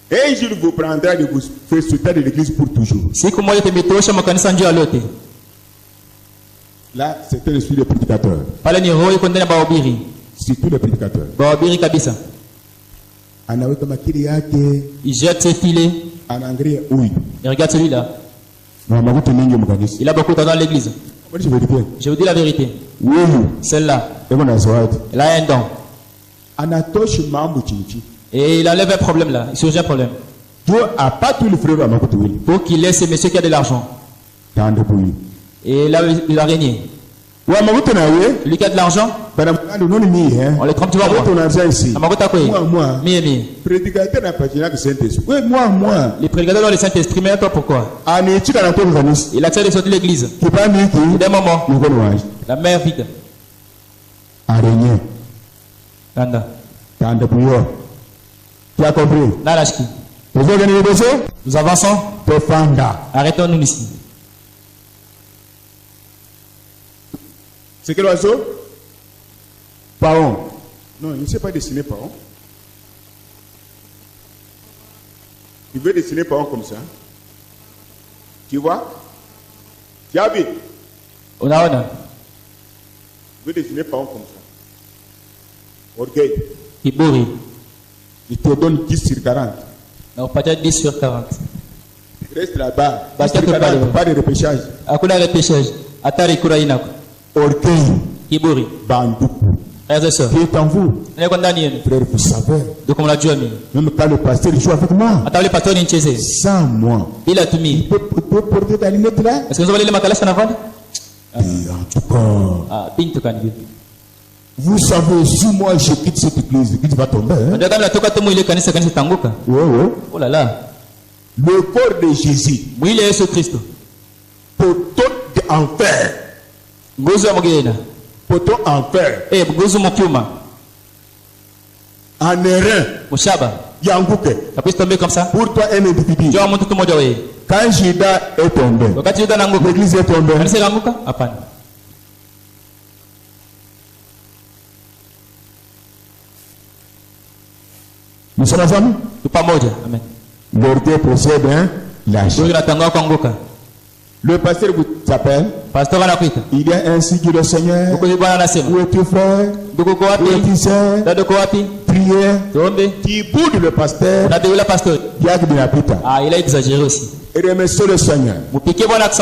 Et un jour vous prendra de vous faire sauter de l'église pour toujours. Siku moja tumetosha makanisa njoo lote. Là, c'est un esprit de prédicateur. Pale ni roho iko ndani ya bahubiri. C'est tous les prédicateurs. Bahubiri kabisa. Anaweka makiri yake. Il jette ses filets. Anaangalia huyu. Et regarde celui-là. Na makuta mengi mkanisa. Il a beaucoup dans l'église. Je vais dire. Je vous dis la vérité. Oui. Celle-là. Elle a un don. Anatoshe mambo chinchi. Et il enlève un problème là. Il surgit un problème. Dieu a pas tous les frères à makuta wili. Pour qu'il laisse ce monsieur qui a de l'argent. Et là, il a régné. Lui qui a de l'argent, on les trompe, tu vas voir. Moi. Prédicateur n'a pas de Saint-Esprit. Oui, moi. Les prédicateurs ont le Saint-Esprit, mais toi pourquoi? Il a tiré de sortir de l'église. D'un moment, la mer vide. Araignée. Tanda. Tu as compris? Nalashki. Nous avançons. Arrêtons-nous ici. C'est quel oiseau? Paon. Non, il ne sait pas dessiner Paon. Il veut dessiner Paon comme ça. Tu vois? Tu as vu? Unaona? Il veut dessiner Paon comme ça. Orgueil. Kiburi. Il te donne 10 sur 40. Non, pas 10 sur 40. Reste là-bas. 10 sur 40, pas de repêchage. Hakuna repêchage. Atari kura inako. Orgueil. Kiburi. Bandoukou. Frères et sœurs. Qui est en vous? Frère, vous savez. Donc on l'a dit à lui. Même quand le pasteur joue avec moi. Attends, le pasteur n'est pas sans moi. Il a tout mis. Il peut porter ta lunette là? Est-ce que vous allez les makalas en avant? En tout cas. Ah, pinto kan. Vous savez, si moi je quitte cette église, l'église va tomber. Hein? Oui. Oh là là. Le corps de Jésus. Oui, il est Jésus Christ. Poteau d'enfer. Gozo amogena. Poteau enfer. Eh, gozo mokiuma. En erreur. Moshaba. Yangouke. Ça peut tomber comme ça. Pour toi, un individu. Tu as monté tout le monde. Quand Judas est tombé, l'église est tombée. Nous sommes ensemble? Amen. L'orgueil procède l'argent. Le pasteur vous s'appelle. Il y a ainsi que le Seigneur. Où es-tu frère? Où es-tu sœur? Prière. Qui boude le pasteur. Ah, il a exagéré aussi. Et remerciez le Seigneur.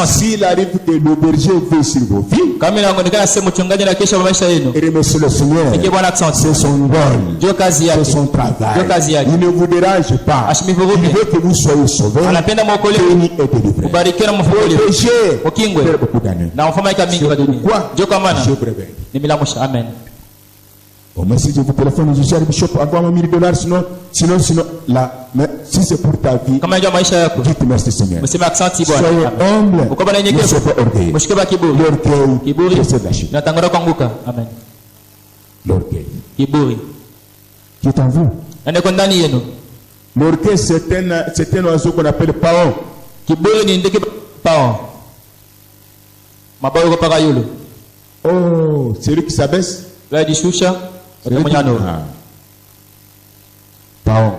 S'il arrive que le berger veut sur vos vies, et remerciez le Seigneur. C'est son rôle. C'est son travail. Il ne vous dérange pas. Il veut que vous soyez sauvés. Béni et délivrés. Protégé. Faire beaucoup d'années. Pourquoi? Je préviens. Amen. Oh, mais si je vous téléphone, je cherche Bishop, envoie-moi $1000, sinon, là, mais si c'est pour ta vie, dites merci Seigneur. Soyez humble, ne soyez pas orgueilleux. L'orgueil, c'est de la chute. Amen. L'orgueil. Qui est en vous? L'orgueil, c'est un oiseau qu'on appelle paon. Oh, c'est lui qui s'abaisse. Paon.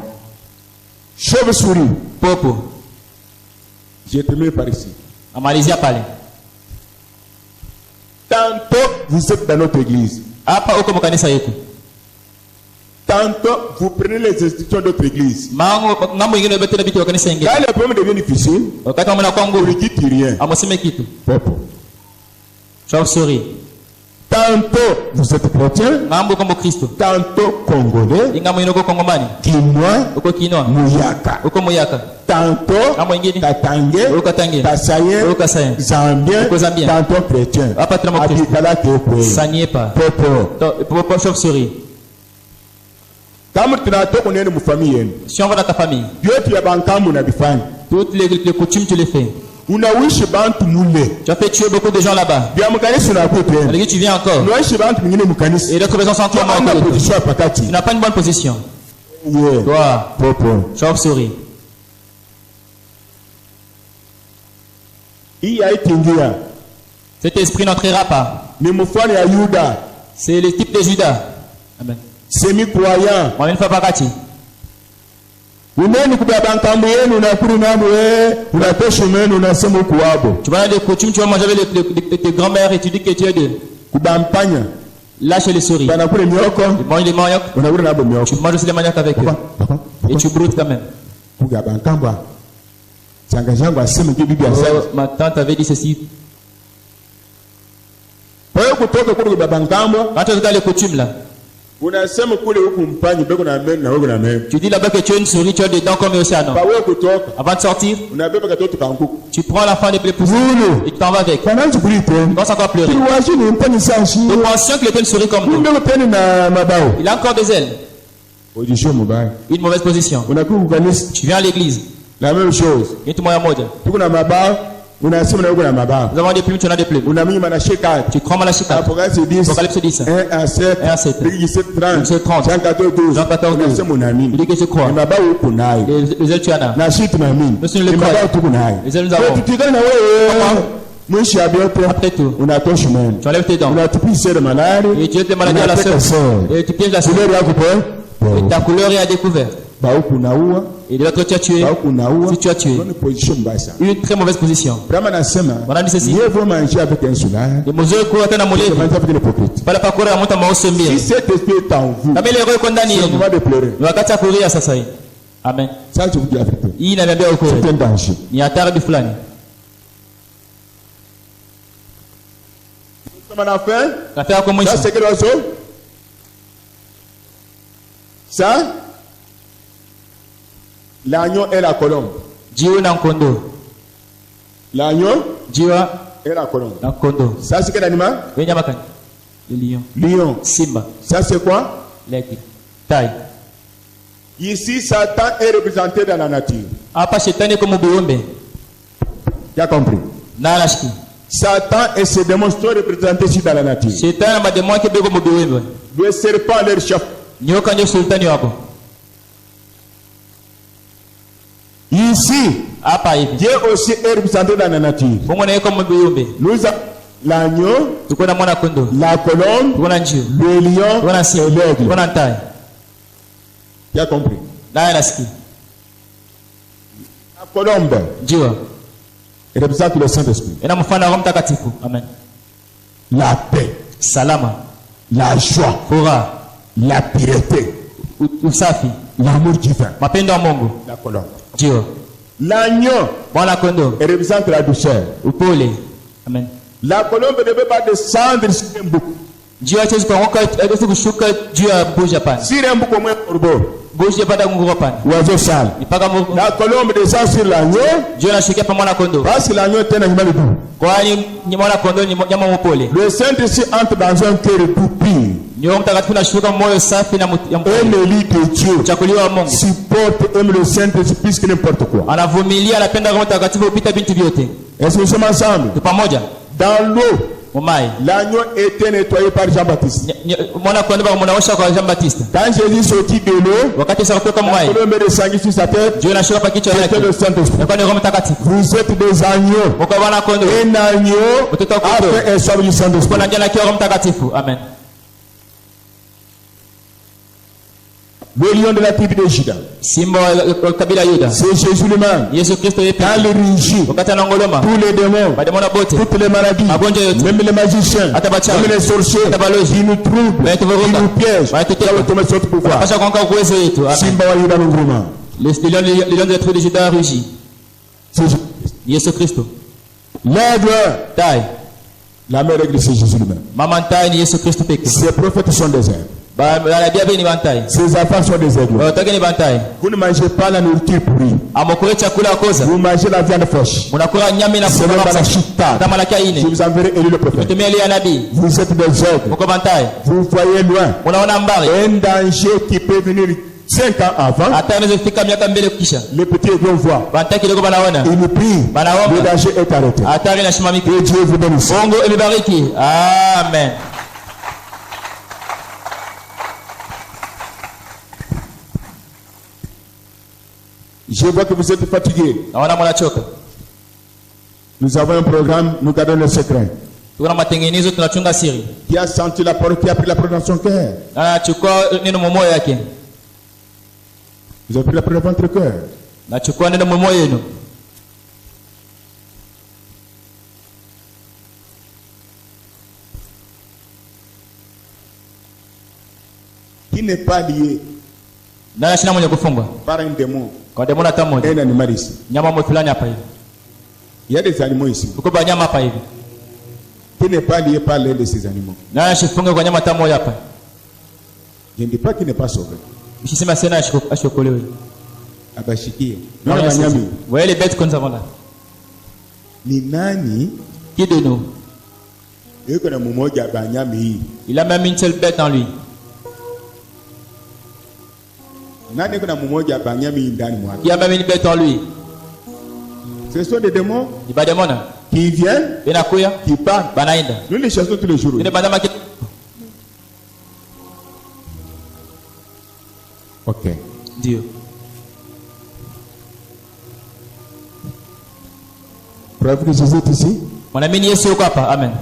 Chauve-souris. Popo. J'ai terminé par ici. Amalizia pale. Tantôt, vous êtes dans notre église. Tantôt, vous prenez les institutions de notre église. Quand le problème devient difficile, vous ne dites rien. Popo. Chauve-souris. Tantôt, vous êtes chrétien. Tantôt, congolais. Guinois. Mouyaka. Tantôt, Katangé. Kassayen. Zambien. Tantôt, chrétien. Abikala Kekwe. Ça n'y est pas. Popo. Chauve-souris. Si on va dans ta famille, toutes les coutumes, tu les fais. Tu as fait tuer beaucoup de gens là-bas. Tu viens encore. Et d'autres raisons sont encore mortes. Tu n'as pas une bonne position. Toi, chauve-souris. Cet esprit n'entrera pas. C'est le type de Judas. Amen. Semi-croyant. Moi, une fois pas kati. Tu vas dans les coutumes, tu vas manger avec tes grands-mères et tu dis que tu es de. Lâche les souris. Tu manges les maniocs. Tu manges aussi les maniocs avec eux. Et tu broutes quand même. Oh, ma tante avait dit ceci. Quand tu es dans les coutumes là. Tu dis là-bas que tu as une souris, tu as des dents comme Océanon. Avant de sortir, tu prends la fin des plaies poussées et tu t'en vas avec. Quand ça encore pleurer. Nous pensions qu'il était une souris comme nous. Il a encore des ailes. Une mauvaise position. Tu viens à l'église. La même chose. Nous avons des plumes, tu en as des plumes. Tu crois à la chicane. Apocalypse 10. 1 à 7. 30. Jean 14. Il dit que je crois. Les ailes, tu en as. Nous sommes les croyants. Les ailes, nous avons. Après tout, tu enlèves tes dents. Et tu jettes les maladies à la sœur. Et tu pièges la sœur. Et ta couleur est à découvert. Et de l'autre, tu as tué. Si tu as tué, une très mauvaise position. On a dit ceci. Si cet esprit est en vous, il va courir à ça. Amen. Ça, je vous dis la vérité. C'est un danger. Il y a tard du flâne. Ça, c'est quel oiseau? Ça? L'agneau et la colombe. L'agneau et la colombe. Ça, c'est quel animal? Le lion. Lion. Simba. Ça, c'est quoi? L'aigle. Taille. Ici, Satan est représenté dans la nature. Tu as compris? Satan et ses démons sont représentés ici dans la nature. Le serpent leur chef. Ici, Dieu aussi est représenté dans la nature. Nous avons l'agneau, la colombe, le lion et l'aigle. Tu as compris? La colombe représente le Saint-Esprit. La paix, la joie, la pureté, l'amour divin. La colombe. L'agneau représente la douceur. Amen. La colombe ne peut pas descendre sur un bouc. Sur un bouc au moins pour beau. Oiseau sale. La colombe descend sur l'agneau. Parce que l'agneau est un animal doux. Le Saint-Esprit entre dans un cœur doux pur. Roho Mtakatifu anashuka moyo safi na lit de Dieu. Uchakuliwa wa Mungu. Supporte, aime le Saint-Esprit plus que n'importe quoi. Anavumilia, anapenda Roho Mtakatifu upita bintu vyote. Est-ce que nous sommes ensemble? Tu pamoja. Dans l'eau, l'agneau était nettoyé par Jean-Baptiste. Quand Jésus sortit de l'eau, le met de sang sur sa tête, c'était le Saint-Esprit. Vous êtes des agneaux. Un agneau a fait un sort du Saint-Esprit. Amen. Le lion de la tribu de Juda. C'est Jésus lui-même. Quand il rugit, tous les démons, toutes les maladies, même les magiciens, même les sorciers, ils nous troublent, ils nous piègent. Simba wa Yuda Nguruma. Le lion de la tribu de Juda rugit. C'est Jésus Christ. L'aigle. La mère église, c'est Jésus lui-même. Ces prophètes sont des aigles. Ces affaires sont des aigles. Vous ne mangez pas la nourriture pourrie. Vous mangez la viande fraîche. C'est même la chita. Je vous enverrai Élie le prophète. Vous êtes des aigles. Vous voyez loin. Un danger qui peut venir 5 ans avant. Les petits vont voir. Ils nous prient. Le danger est arrêté. Que Dieu vous bénisse. Amen. Je vois que vous êtes fatigués. Nous avons un programme, nous gardons le secret. Qui a senti la parole, qui a pris la parole dans son cœur. Vous avez pris la parole dans votre cœur. Qui n'est pas lié par un démon. Un animal ici. Il y a des animaux ici. Qui n'est pas lié par l'un de ces animaux. Je ne dis pas qu'il n'est pas sauvé. Vous voyez les bêtes que nous avons là. Qui de nous? Il a même une seule bête en lui. Il y a même une bête en lui. Ce sont des démons qui viennent, qui partent. Nous les chassons tous les jours. Ok. Dieu. Preuve que Jésus est ici. Amen.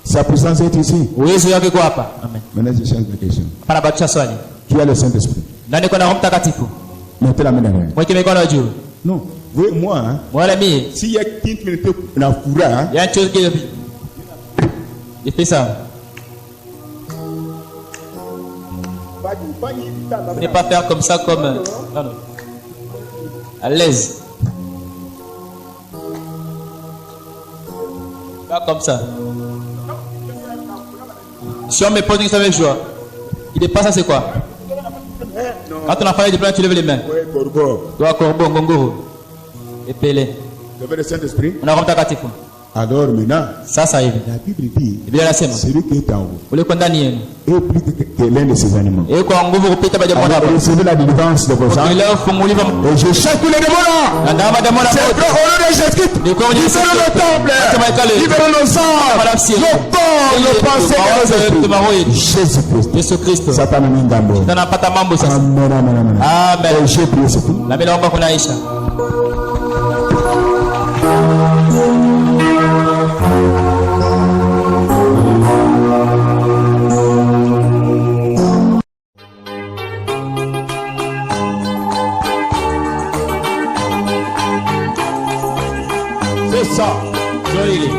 Sa puissance est ici. Amen. Maintenant, je change la question. Qui a le Saint-Esprit? Mettez la main derrière. Non. Oui, moi, hein? S'il y a qui me fait la fourra, il y a une chose qui il fait ça. Ne pas faire comme ça, comme. Non, non. À l'aise. Pas comme ça. Si on me pose une question avec joie, il dépasse ça, c'est quoi? Quand on a parlé de plein, tu lèves les mains. Toi, corbeau, ngongoro. Et Pélé. Vous avez le Saint-Esprit? On a rentré à Katifou. Alors maintenant, ça y est. La Bible dit, celui qui est en haut est plus que l'un de ces animaux. Alors recevez la délivrance de vos âmes. Et je chasse tous les démons là. C'est le nom de Jésus-Christ. Libérons le temple. Libérons nos âmes. Nos corps, nos pensées. Jésus-Christ. Satan est Ndambo. Amen, amen, amen. Amen. J'ai prié ce tout. La mélange qu'on a ici. C'est ça. Joli.